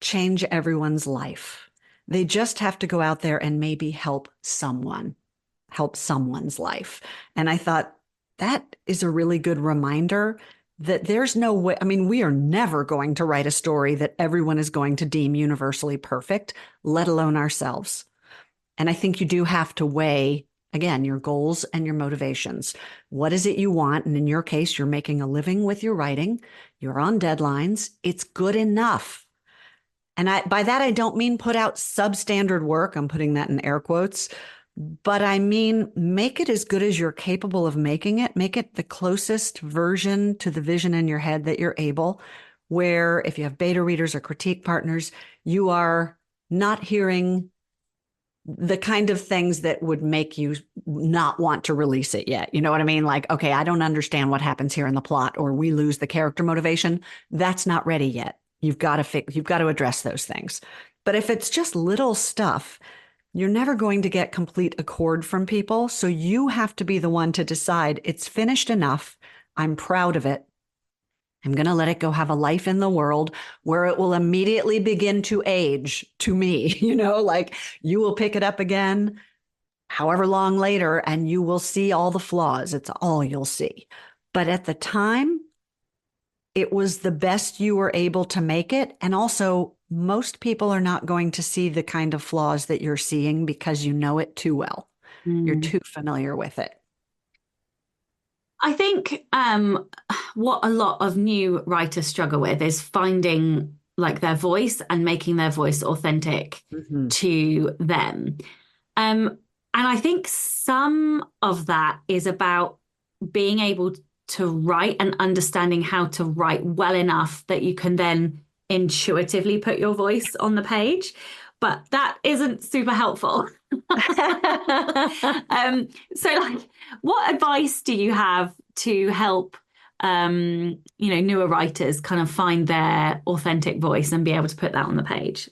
change everyone's life. They just have to go out there and maybe help someone's life. And I thought that is a really good reminder that there's no way. I mean, we are never going to write a story that everyone is going to deem universally perfect, let alone ourselves. And I think you do have to weigh, again, your goals and your motivations. What is it you want? And in your case, you're making a living with your writing. You're on deadlines. It's good enough. And by that, I don't mean put out substandard work. I'm putting that in air quotes. But I mean, make it as good as you're capable of making it. Make it the closest version to the vision in your head that you're able, where if you have beta readers or critique partners, you are not hearing the kind of things that would make you not want to release it yet. You know what I mean? Like, okay, I don't understand what happens here in the plot, or we lose the character motivation. That's not ready yet. You've got to address those things. But if it's just little stuff, you're never going to get complete accord from people. So you have to be the one to decide it's finished enough. I'm proud of it. I'm going to let it go have a life in the world where it will immediately begin to age to me. Like you will pick it up again, however long later, and you will see all the flaws. It's all you'll see. But at the time, it was the best you were able to make it. And also, most people are not going to see the kind of flaws that you're seeing because you know it too well. You're too familiar with it. I think what a lot of new writers struggle with is finding like their voice and making their voice authentic to them. And I think some of that is about being able to write and understanding how to write well enough that you can then intuitively put your voice on the page. But that isn't super helpful. So like, what advice do you have to help, newer writers kind of find their authentic voice and be able to put that on the page?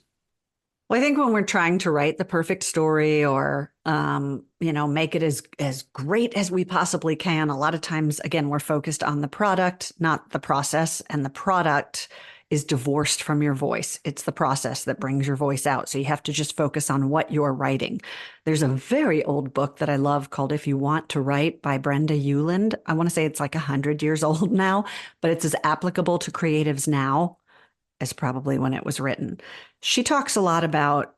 Well, I think when we're trying to write the perfect story or, make it as great as we possibly can, a lot of times, again, we're focused on the product, not the process. And the product is divorced from your voice. It's the process that brings your voice out. So you have to just focus on what you're writing. There's a very old book that I love called If You Want to Write by Brenda Euland. I want to say it's like 100 years old now, but it's as applicable to creatives now as probably when it was written. She talks a lot about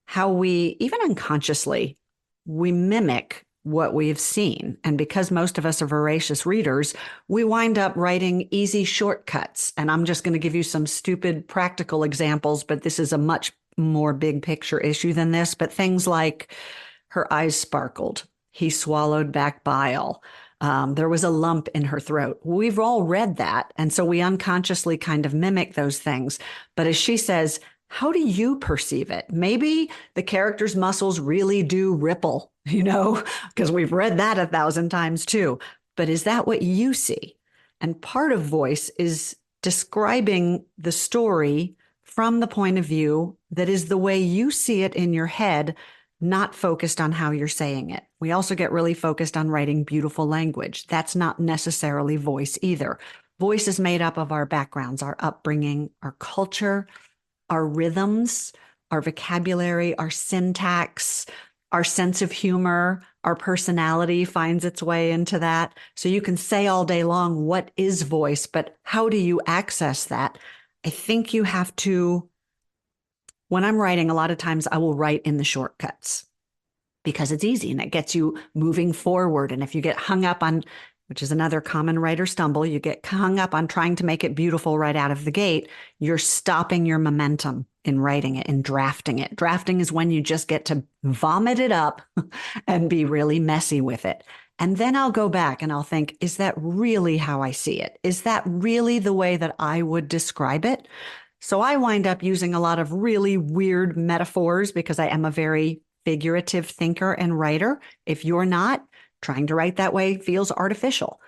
how we, even unconsciously, we mimic what we've seen. And because most of us are voracious readers, we wind up writing easy shortcuts. And I'm just going to give you some stupid practical examples, but this is a much more big picture issue than this. But things like her eyes sparkled, he swallowed back bile, there was a lump in her throat. We've all read that. And so we unconsciously kind of mimic those things. But as she says, how do you perceive it? Maybe the character's muscles really do ripple, because we've read that 1,000 times too. But is that what you see? And part of voice is describing the story from the point of view that is the way you see it in your head, not focused on how you're saying it. We also get really focused on writing beautiful language. That's not necessarily voice either. Voice is made up of our backgrounds, our upbringing, our culture, our rhythms, our vocabulary, our syntax, our sense of humor, our personality finds its way into that. So you can say all day long, what is voice, but how do you access that? I think you have to, when I'm writing, a lot of times I will write in the shortcuts because it's easy and it gets you moving forward. And if you get hung up on, which is another common writer stumble, you get hung up on trying to make it beautiful right out of the gate, you're stopping your momentum. in writing it, in drafting it. Drafting is when you just get to vomit it up and be really messy with it. And then I'll go back and I'll think, is that really how I see it? Is that really the way that I would describe it? So I wind up using a lot of really weird metaphors because I am a very figurative thinker and writer. If you're not, trying to write that way feels artificial.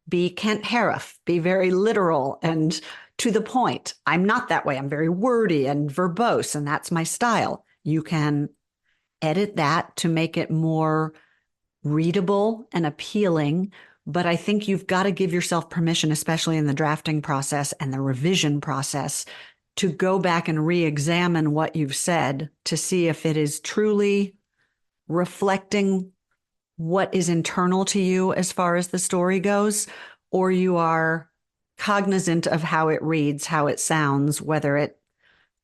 Be Kent Harif, be very literal and to the point. I'm not that way. I'm very wordy and verbose, and that's my style. You can edit that to make it more readable and appealing. But I think you've got to give yourself permission, especially in the drafting process and the revision process, to go back and re-examine what you've said to see if it is truly reflecting what is internal to you as far as the story goes, or you are cognizant of how it reads, how it sounds, whether it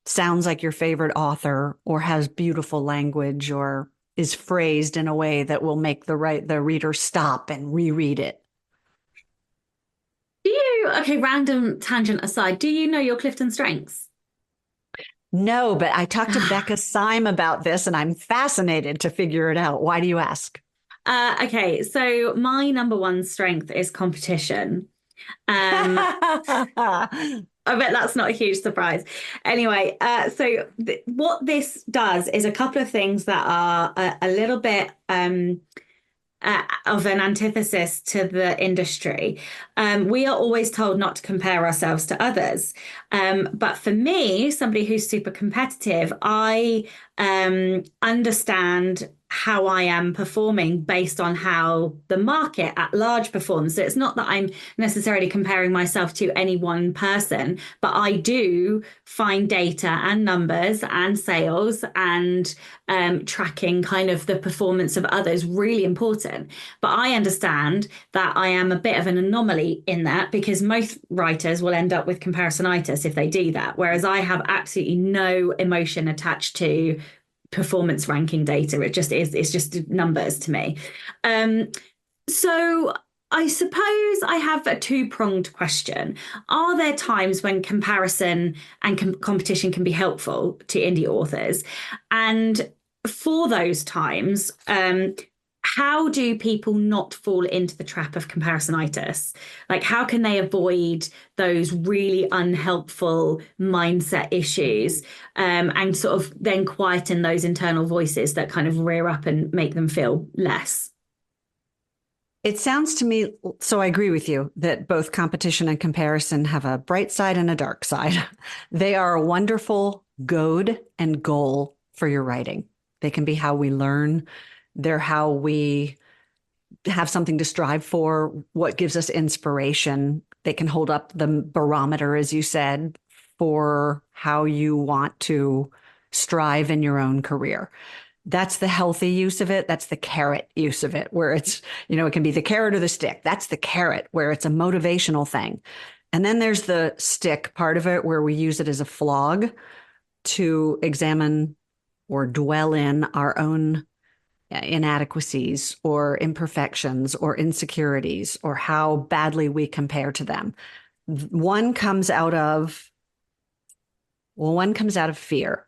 sounds like your favorite author or has beautiful language or is phrased in a way that will make the reader stop and reread it. Okay, random tangent aside, do you know your Clifton strengths? No, but I talked to Becca Syme about this and I'm fascinated to figure it out. Why do you ask? Okay, so my number one strength is competition. I bet that's not a huge surprise. Anyway, what this does is a couple of things that are a little bit of an antithesis to the industry. We are always told not to compare ourselves to others. But for me, somebody who's super competitive, I understand how I am performing based on how the market at large performs. So it's not that I'm necessarily comparing myself to any one person, but I do find data and numbers and sales and tracking kind of the performance of others really important. But I understand that I am a bit of an anomaly in that because most writers will end up with comparisonitis if they do that, whereas I have absolutely no emotion attached to performance ranking data. It's just numbers to me. So I suppose I have a two-pronged question. Are there times when comparison and competition can be helpful to indie authors? And for those times, how do people not fall into the trap of comparisonitis? Like, how can they avoid those really unhelpful mindset issues and sort of then quieten those internal voices that kind of rear up and make them feel less? It sounds to me, so I agree with you that both competition and comparison have a bright side and a dark side. They are a wonderful goad and goal for your writing. They can be how we learn. They're how we have something to strive for, what gives us inspiration. They can hold up the barometer, as you said, for how you want to strive in your own career. That's the healthy use of it. That's the carrot use of it, where it's, it can be the carrot or the stick. That's the carrot, where it's a motivational thing. And then there's the stick part of it, where we use it as a flog to examine or dwell in our own inadequacies or imperfections or insecurities or how badly we compare to them. One comes out of fear.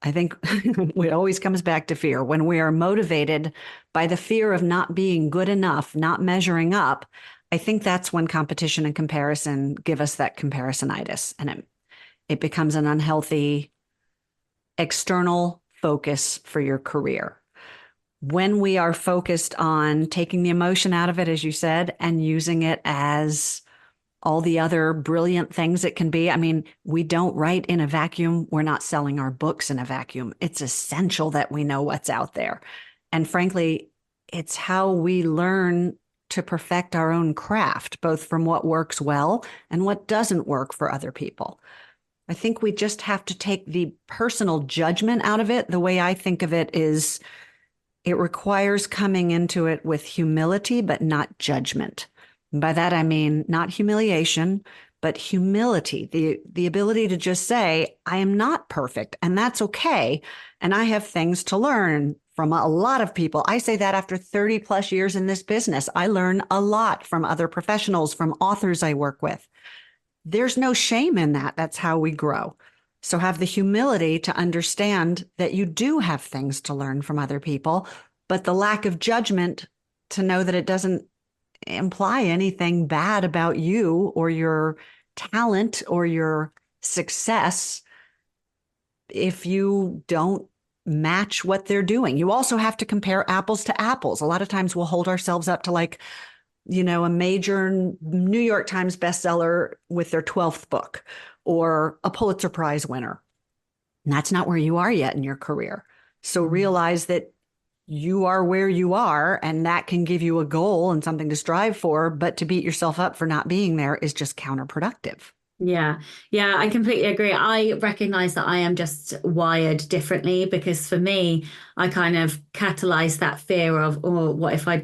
I think it always comes back to fear. When we are motivated by the fear of not being good enough, not measuring up, I think that's when competition and comparison give us that comparisonitis, and it becomes an unhealthy external focus for your career. When we are focused on taking the emotion out of it, as you said, and using it as all the other brilliant things it can be. I mean, we don't write in a vacuum. We're not selling our books in a vacuum. It's essential that we know what's out there. And frankly, it's how we learn to perfect our own craft, both from what works well and what doesn't work for other people. I think we just have to take the personal judgment out of it. The way I think of it is it requires coming into it with humility, but not judgment. And by that, I mean not humiliation, but humility, the ability to just say, I am not perfect, and that's okay. And I have things to learn from a lot of people. I say that after 30 plus years in this business. I learn a lot from other professionals, from authors I work with. There's no shame in that. That's how we grow. So have the humility to understand that you do have things to learn from other people, but the lack of judgment to know that it doesn't imply anything bad about you or your talent or your success if you don't match what they're doing. You also have to compare apples to apples. A lot of times we'll hold ourselves up to like, a major New York Times bestseller with their 12th book or a Pulitzer Prize winner. And that's not where you are yet in your career. So realize that you are where you are, and that can give you a goal and something to strive for. But to beat yourself up for not being there is just counterproductive. Yeah. Yeah, I completely agree. I recognize that I am just wired differently because for me, I kind of catalyze that fear of, oh, what if I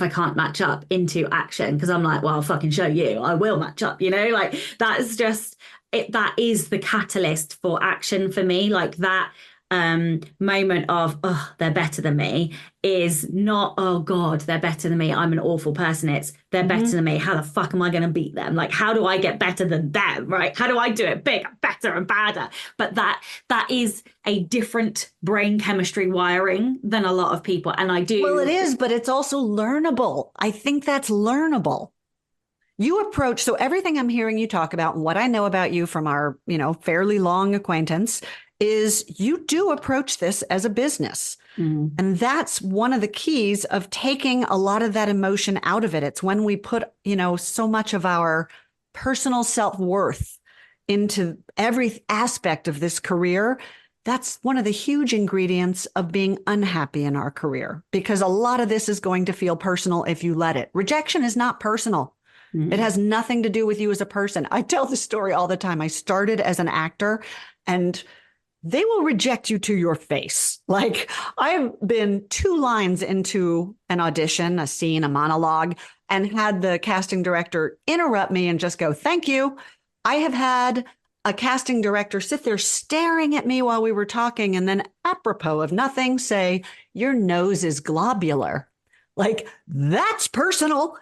can't match up into action? Because I'm like, well, I'll fucking show you. I will match up, like that's just it. That is the catalyst for action for me. Like that moment of, oh, they're better than me is not, oh God, they're better than me, I'm an awful person. It's they're better than me. How the fuck am I going to beat them? Like, how do I get better than them? Right? How do I do it bigger, better, and badder? But that is a different brain chemistry wiring than a lot of people. And I do. Well, it is, but it's also learnable. I think that's learnable. You approach, so everything I'm hearing you talk about and what I know about you from our, fairly long acquaintance is you do approach this as a business. And that's one of the keys of taking a lot of that emotion out of it. It's when we put, so much of our personal self-worth into every aspect of this career. That's one of the huge ingredients of being unhappy in our career, because a lot of this is going to feel personal if you let it. Rejection is not personal. It has nothing to do with you as a person. I tell this story all the time. I started as an actor, and they will reject you to your face. Like, I've been 2 lines into an audition, a scene, a monologue, and had the casting director interrupt me and just go, "Thank you." I have had a casting director sit there staring at me while we were talking and then, apropos of nothing, say, "Your nose is globular." Like, that's personal.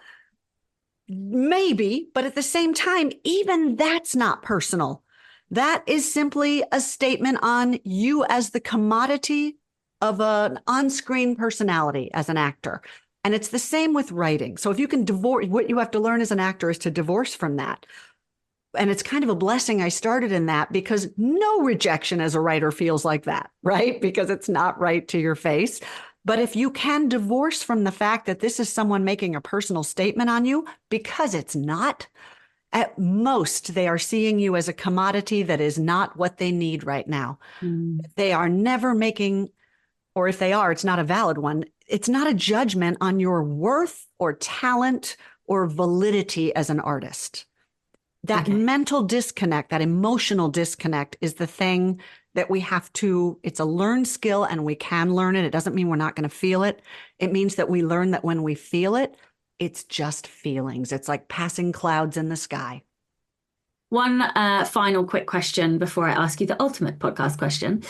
Maybe, but at the same time, even that's not personal. That is simply a statement on you as the commodity of an on-screen personality as an actor. And it's the same with writing. So if you can divorce, what you have to learn as an actor is to divorce from that. And it's kind of a blessing I started in that, because no rejection as a writer feels like that, right? Because it's not right to your face. But if you can divorce from the fact that this is someone making a personal statement on you, because it's not, at most, they are seeing you as a commodity that is not what they need right now. They are never making, or if they are, it's not a valid one. It's not a judgment on your worth or talent or validity as an artist. That mental disconnect, that emotional disconnect is the thing that we have to, it's a learned skill and we can learn it. It doesn't mean we're not going to feel it. It means that we learn that when we feel it, it's just feelings. It's like passing clouds in the sky. One final quick question before I ask you the ultimate podcast question.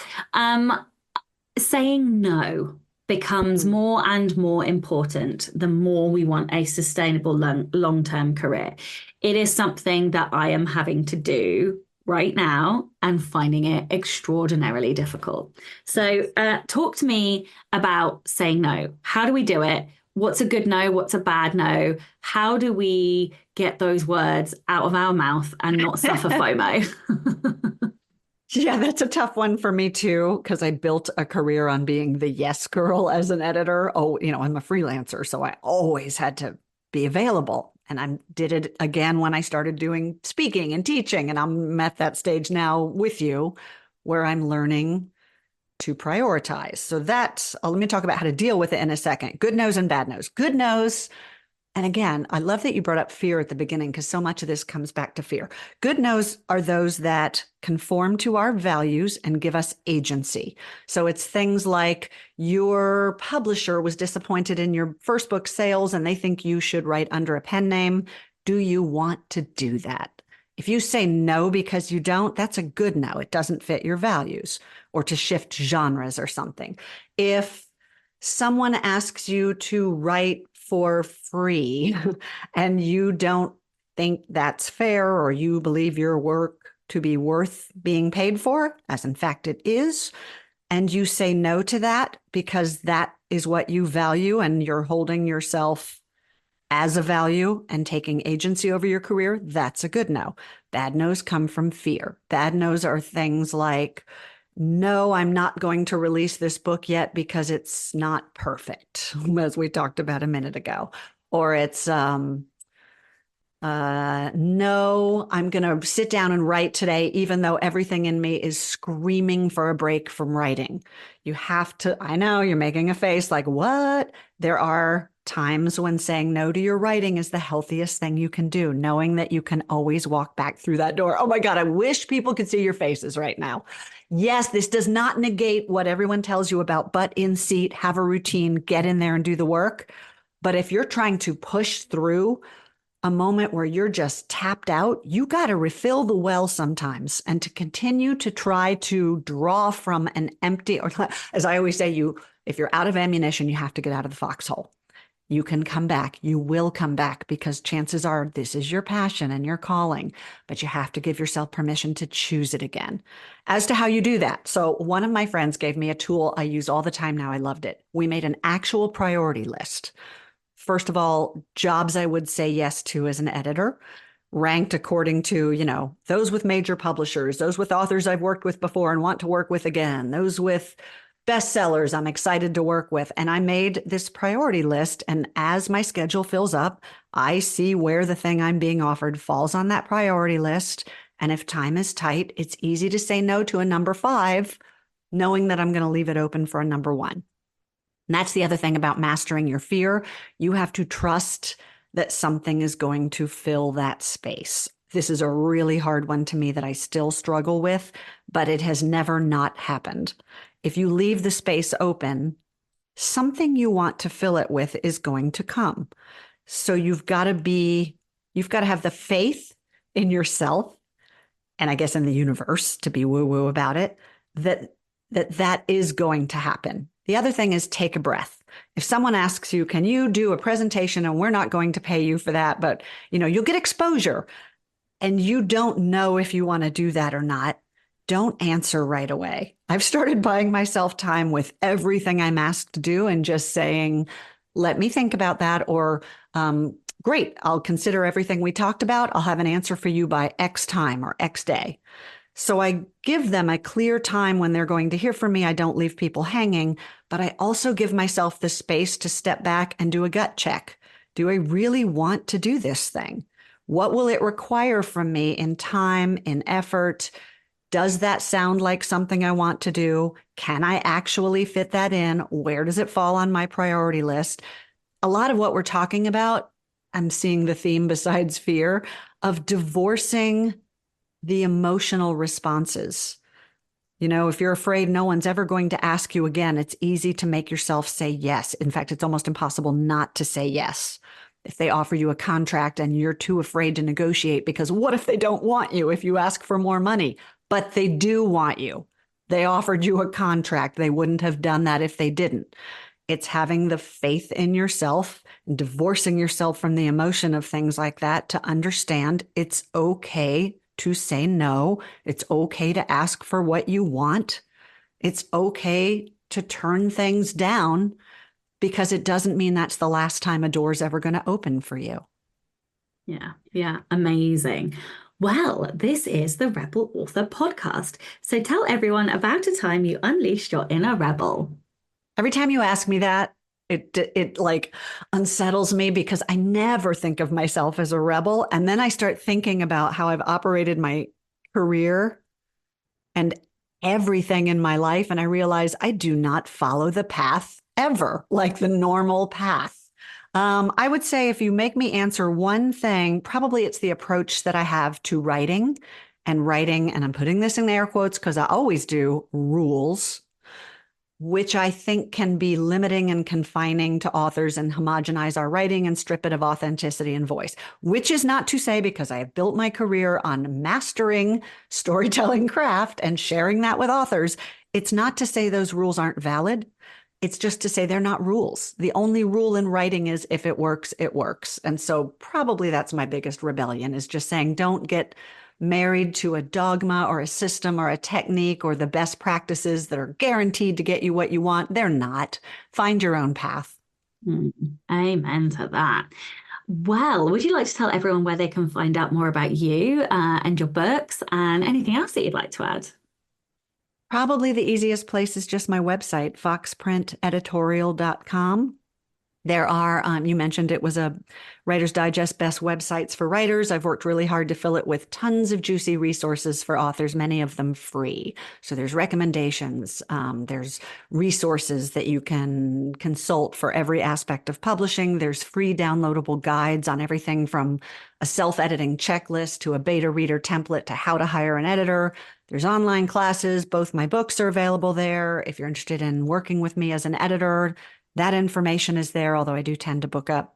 Saying no becomes more and more important the more we want a sustainable long-term career. It is something that I am having to do right now and finding it extraordinarily difficult. So talk to me about saying no. How do we do it? What's a good no? What's a bad no? How do we get those words out of our mouth and not suffer FOMO? Yeah, that's a tough one for me too, because I built a career on being the yes girl as an editor. Oh, I'm a freelancer, so I always had to be available. And I did it again when I started doing speaking and teaching. And I'm at that stage now with you where I'm learning to prioritize. So let me talk about how to deal with it in a second. Good no's and bad no's. Good no's. And again, I love that you brought up fear at the beginning, because so much of this comes back to fear. Good no's are those that conform to our values and give us agency. So it's things like your publisher was disappointed in your first book sales and they think you should write under a pen name. Do you want to do that? If you say no because you don't, that's a good no. It doesn't fit your values, or to shift genres or something. If someone asks you to write for free and you don't think that's fair, or you believe your work to be worth being paid for, as in fact it is, and you say no to that because that is what you value and you're holding yourself as a value and taking agency over your career, that's a good no. Bad no's come from fear. Bad no's are things like, no, I'm not going to release this book yet because it's not perfect, as we talked about a minute ago. Or it's, no, I'm going to sit down and write today, even though everything in me is screaming for a break from writing. You have to, I know you're making a face like, what? There are times when saying no to your writing is the healthiest thing you can do, knowing that you can always walk back through that door. Oh my God, I wish people could see your faces right now. Yes, this does not negate what everyone tells you about butt in seat, have a routine, get in there and do the work. But if you're trying to push through a moment where you're just tapped out, you got to refill the well sometimes. And to continue to try to draw from an empty, or as I always say, if you're out of ammunition, you have to get out of the foxhole. You can come back. You will come back because chances are this is your passion and your calling, but you have to give yourself permission to choose it again. As to how you do that. So one of my friends gave me a tool I use all the time now. I loved it. We made an actual priority list. First of all, jobs I would say yes to as an editor, ranked according to, those with major publishers, those with authors I've worked with before and want to work with again, those with bestsellers I'm excited to work with. And I made this priority list. And as my schedule fills up, I see where the thing I'm being offered falls on that priority list. And if time is tight, it's easy to say no to a number 5, knowing that I'm going to leave it open for a number 1. And that's the other thing about mastering your fear. You have to trust that something is going to fill that space. This is a really hard one to me that I still struggle with, but it has never not happened. If you leave the space open, something you want to fill it with is going to come. So you've got to have the faith in yourself, and I guess in the universe, to be woo-woo about it, that is going to happen. The other thing is take a breath. If someone asks you, can you do a presentation and we're not going to pay you for that, but you'll get exposure and you don't know if you want to do that or not, don't answer right away. I've started buying myself time with everything I'm asked to do and just saying, let me think about that, or great, I'll consider everything we talked about. I'll have an answer for you by X time or X day. So I give them a clear time when they're going to hear from me. I don't leave people hanging, but I also give myself the space to step back and do a gut check. Do I really want to do this thing? What will it require from me in time, in effort? Does that sound like something I want to do? Can I actually fit that in? Where does it fall on my priority list? A lot of what we're talking about, I'm seeing the theme besides fear of divorcing the emotional responses. If you're afraid no one's ever going to ask you again, it's easy to make yourself say yes. In fact, it's almost impossible not to say yes. If they offer you a contract and you're too afraid to negotiate, because what if they don't want you if you ask for more money? But they do want you. They offered you a contract. They wouldn't have done that if they didn't. It's having the faith in yourself and divorcing yourself from the emotion of things like that to understand it's okay to say no. It's okay to ask for what you want. It's okay to turn things down because it doesn't mean that's the last time a door's ever going to open for you. Yeah. Amazing. Well, this is the Rebel Author Podcast. So tell everyone about a time you unleashed your inner rebel. Every time you ask me that, it like unsettles me because I never think of myself as a rebel. And then I start thinking about how I've operated my career and everything in my life. And I realize I do not follow the path ever, like the normal path. I would say if you make me answer one thing, probably it's the approach that I have to writing, and I'm putting this in air quotes because I always do, rules, which I think can be limiting and confining to authors and homogenize our writing and strip it of authenticity and voice, which is not to say, because I have built my career on mastering storytelling craft and sharing that with authors, it's not to say those rules aren't valid. it's just to say they're not rules. The only rule in writing is if it works, it works. And so probably that's my biggest rebellion, is just saying don't get married to a dogma or a system or a technique or the best practices that are guaranteed to get you what you want. They're not. Find your own path. Amen to that. Well, would you like to tell everyone where they can find out more about you and your books and anything else that you'd like to add? Probably the easiest place is just my website, foxprinteditorial.com. There are, you mentioned it was a Writer's Digest best websites for writers. I've worked really hard to fill it with tons of juicy resources for authors, many of them free. So there's recommendations, there's resources that you can consult for every aspect of publishing. There's free downloadable guides on everything from a self-editing checklist to a beta reader template to how to hire an editor. There's online classes. Both my books are available there. If you're interested in working with me as an editor, that information is there, although I do tend to book up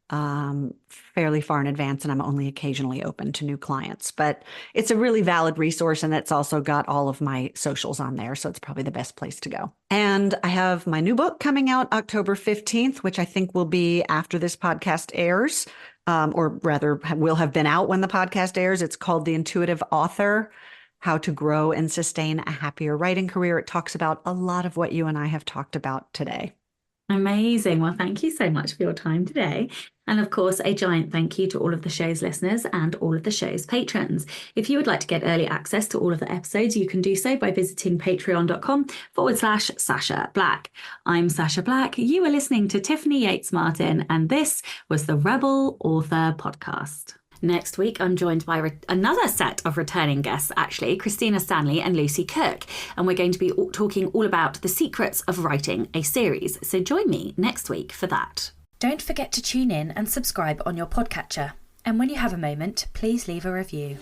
fairly far in advance, and I'm only occasionally open to new clients. But it's a really valid resource, and it's also got all of my socials on there, so it's probably the best place to go. And I have my new book coming out October 15th, which I think will be after this podcast airs, or rather will have been out when the podcast airs. It's called The Intuitive Author: How to Grow and Sustain a Happier Writing Career. It talks about a lot of what you and I have talked about today. Amazing. Well, thank you so much for your time today. And of course, a giant thank you to all of the show's listeners and all of the show's patrons. If you would like to get early access to all of the episodes, you can do so by visiting patreon.com/Sasha Black. I'm Sasha Black. You are listening to Tiffany Yates Martin, and this was the Rebel Author Podcast. Next week, I'm joined by another set of returning guests, actually, Christina Stanley and Lucy Cook. And we're going to be talking all about the secrets of writing a series. So join me next week for that. Don't forget to tune in and subscribe on your podcatcher. And when you have a moment, please leave a review.